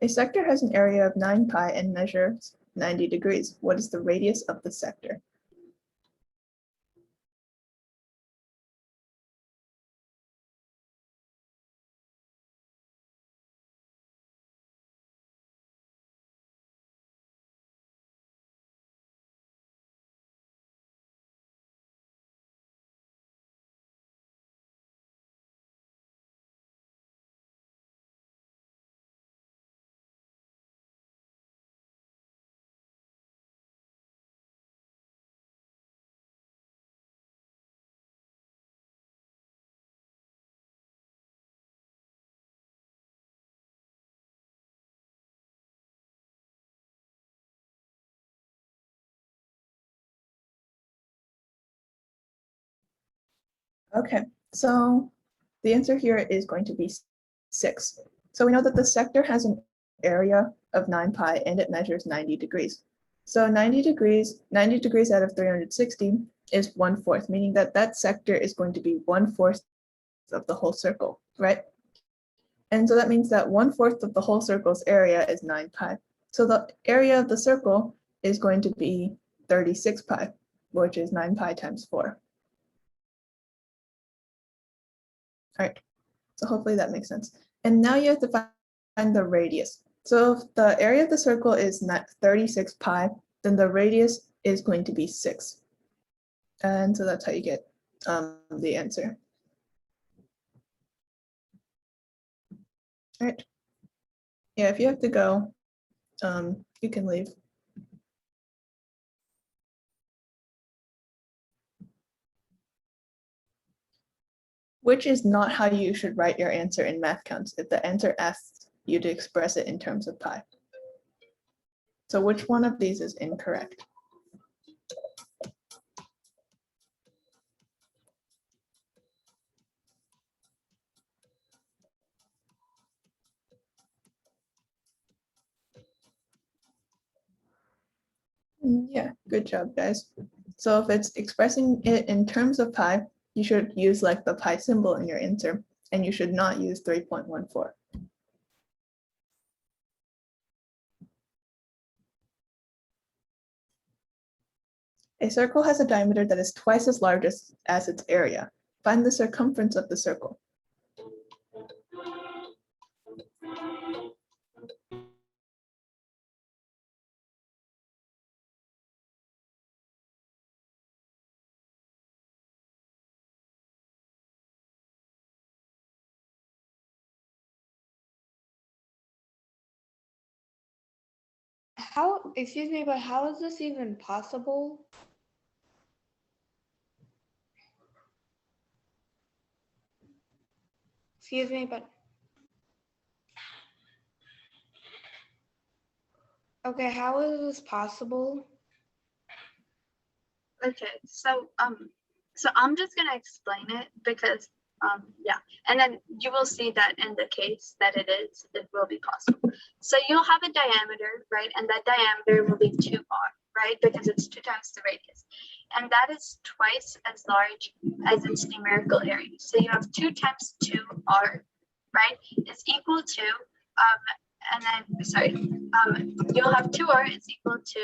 A sector has an area of 9 pi and measures 90 degrees. What is the radius of the sector? Okay, so the answer here is going to be 6. So we know that the sector has an area of 9 pi and it measures 90 degrees. So 90 degrees out of 360 is 1/4, meaning that that sector is going to be 1/4 of the whole circle, right? And so that means that 1/4 of the whole circle's area is 9 pi. So the area of the circle is going to be 36 pi, which is 9 pi times 4. All right, so hopefully that makes sense. And now you have to find the radius. So if the area of the circle is not 36 pi, then the radius is going to be 6. And so that's how you get the answer. All right. Yeah, if you have to go, you can leave. Which is not how you should write your answer in math counts if the answer asks you to express it in terms of pi. So which one of these is incorrect? Yeah, good job, guys. So if it's expressing it in terms of pi, you should use like the pi symbol in your answer, and you should not use 3.14. A circle has a diameter that is twice as large as its area. Find the circumference of the circle. How, excuse me, but how is this even possible? Excuse me, but. Okay, how is this possible? Okay, so I'm just gonna explain it because yeah, and then you will see that in the case that it will be possible. So you'll have a diameter, right? And that diameter will be 2r, right? Because it's 2 times the radius. And that is twice as large as its numerical area. So you have 2 times 2r, right? Is equal to and then sorry, you'll have 2r is equal to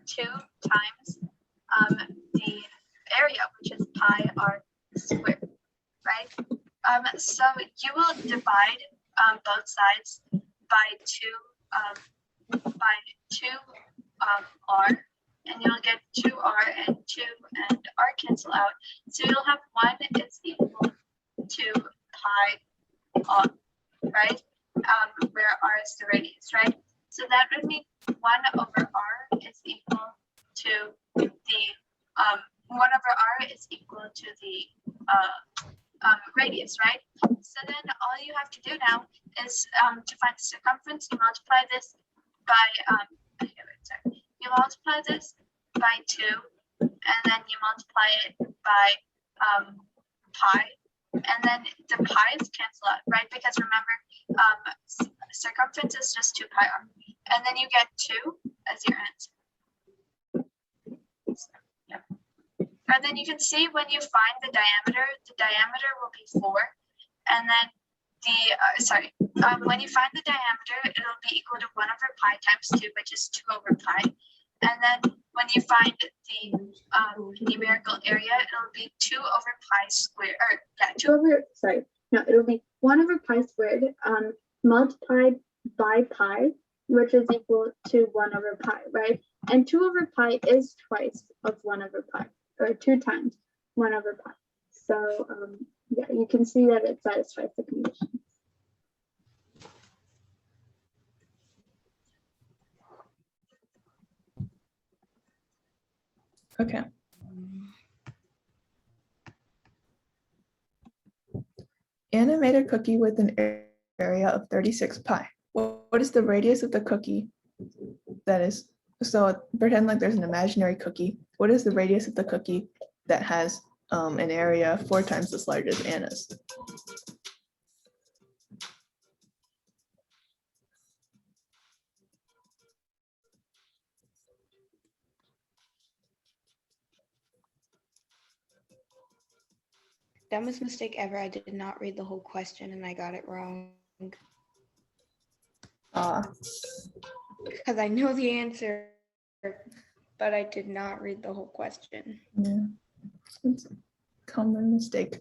2 times the area, which is pi r squared, right? So you will divide both sides by 2 r, and you'll get 2r and 2 and r cancel out. So you'll have 1 is equal to pi r, right? Where r is the radius, right? So that would mean 1 over r is equal to the 1 over r is equal to the radius, right? So then all you have to do now is to find the circumference, you multiply this by you multiply this by 2, and then you multiply it by pi, and then the pi's cancel out, right? Because remember, circumference is just 2 pi r, and then you get 2 as your answer. So, yeah. And then you can see when you find the diameter will be 4, and then when you find the diameter, it'll be equal to 1 over pi times 2, which is 2 over pi. And then when you find the numerical area, it'll be 2 over pi squared, or yeah, it'll be 1 over pi squared multiplied by pi, which is equal to 1 over pi, right? And 2 over pi is twice of 1 over pi, or 2 times 1 over pi. So yeah, you can see that it satisfies the condition. Okay. Animate a cookie with an area of 36 pi. What is the radius of the cookie that is, so pretend like there's an imaginary cookie. What is the radius of the cookie that has an area 4 times as large as Anna's. Dumbest mistake ever. I did not read the whole question and I got it wrong. Because I know the answer, but I did not read the whole question. Yeah, it's a common mistake.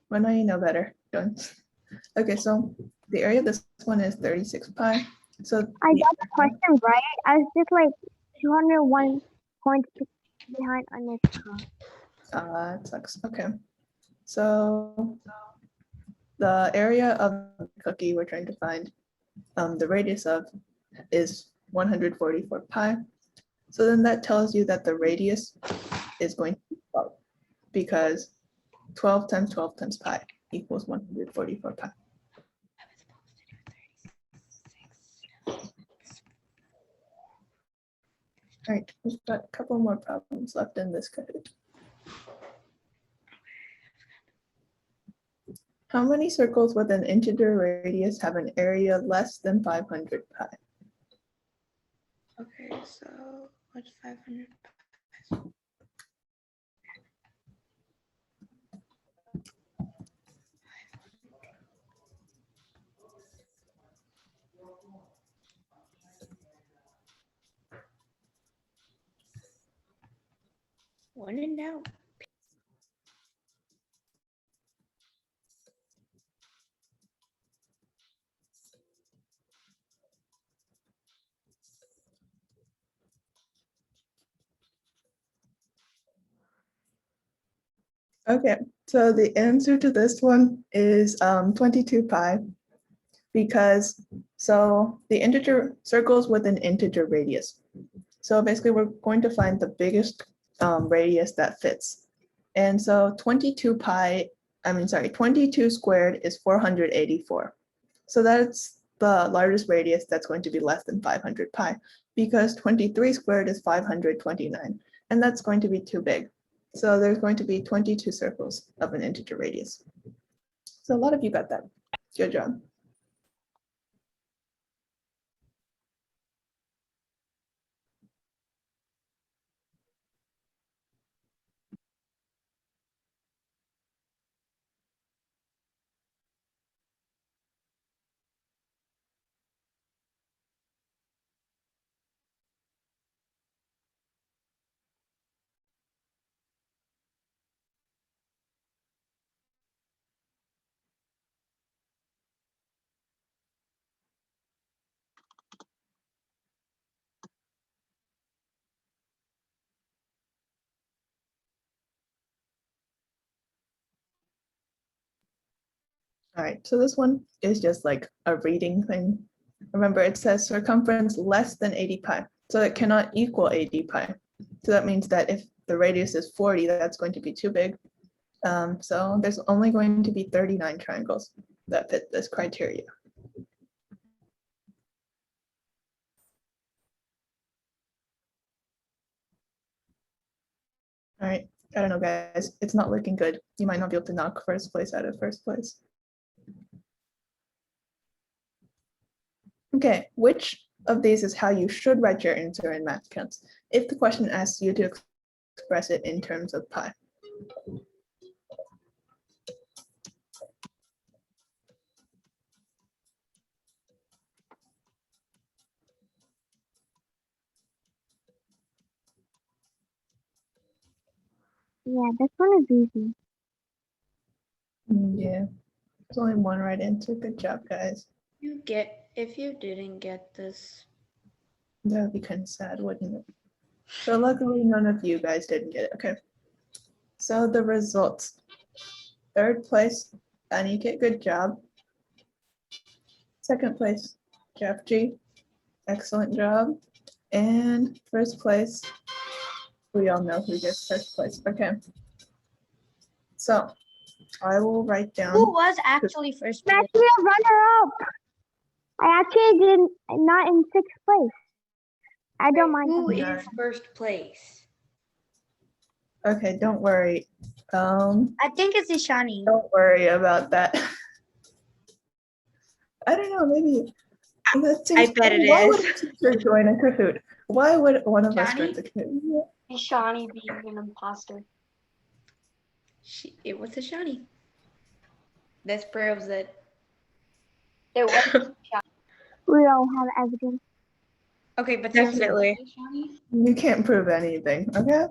Well, now you know better. Don't. Okay, so the area of this one is 36 pi. So I got the question right. I was just like 201 points behind on this score. it sucks. Okay, so the area of the cookie we're trying to find the radius of is 144 pi. So then that tells you that the radius is going to be 12 because 12 times 12 times pi equals 144 pi. All right, we've got a couple more problems left in this code. How many circles with an integer radius have an area less than 500 pi? Okay, so what's 500? When in doubt. Okay, so the answer to this one is 22 pi because so the integer circles with an integer radius. So basically we're going to find the biggest radius that fits. And so 22 squared is 484. So that's the largest radius that's going to be less than 500 pi because 23 squared is 529 and that's going to be too big. So there's going to be 22 circles of an integer radius. So a lot of you got that. Good job. All right, so this one is just like a reading thing. Remember, it says circumference less than 80 pi, so it cannot equal 80 pi. So that means that if the radius is 40, that's going to be too big. So there's only going to be 39 triangles that fit this criteria. All right, I don't know, guys, it's not looking good. You might not be able to knock first place out of first place. Okay, which of these is how you should write your answer in math counts if the question asks you to express it in terms of pi? Yeah, this one is easy. Yeah, there's only one right answer. Good job, guys. If you didn't get this, That would be kind of sad, wouldn't it? So luckily, none of you guys didn't get it. Okay. So the results. Third place, Anika, good job. Second place, Jeff G. Excellent job. And first place, we all know who gets first place. Okay. So I will write down. Who was actually first place? Actually, a runner-up. I actually did not in 6th place. I don't mind. who Yeah. is first place? Okay, don't worry. I think it's Ishani. Don't worry about that. I don't know, maybe. That seems, bet it why would is. a teacher join a Kahoot? Why would one of us join the Kahoot? Ishani being an imposter. It was a shiny. This proves it. It was. We don't have evidence. Okay, but seriously, Definitely. was it shiny? You can't prove anything, okay?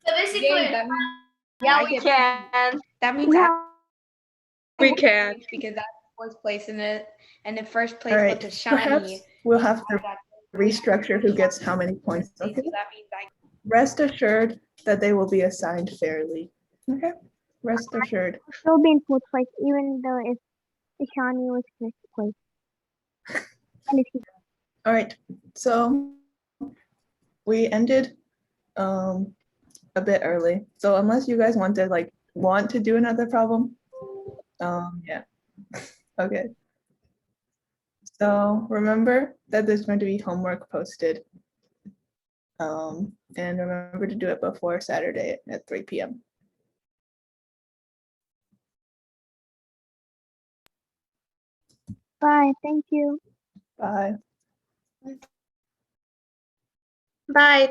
So basically, That means Yeah, I we get- can. That means Yeah. We can. because that was place in it, and the first place All was right, a shiny. perhaps we'll have to restructure who gets how many points, So okay? that means I Rest assured that they will be assigned fairly, okay? Rest assured. Still be in fourth place, even though if Ishani was first place. And if you All right, so we ended a bit early. So unless you guys want to do another problem, yeah. Okay. So remember that there's going to be homework posted. And remember to do it before Saturday at 3 p.m. bye, thank you. Bye. Bye.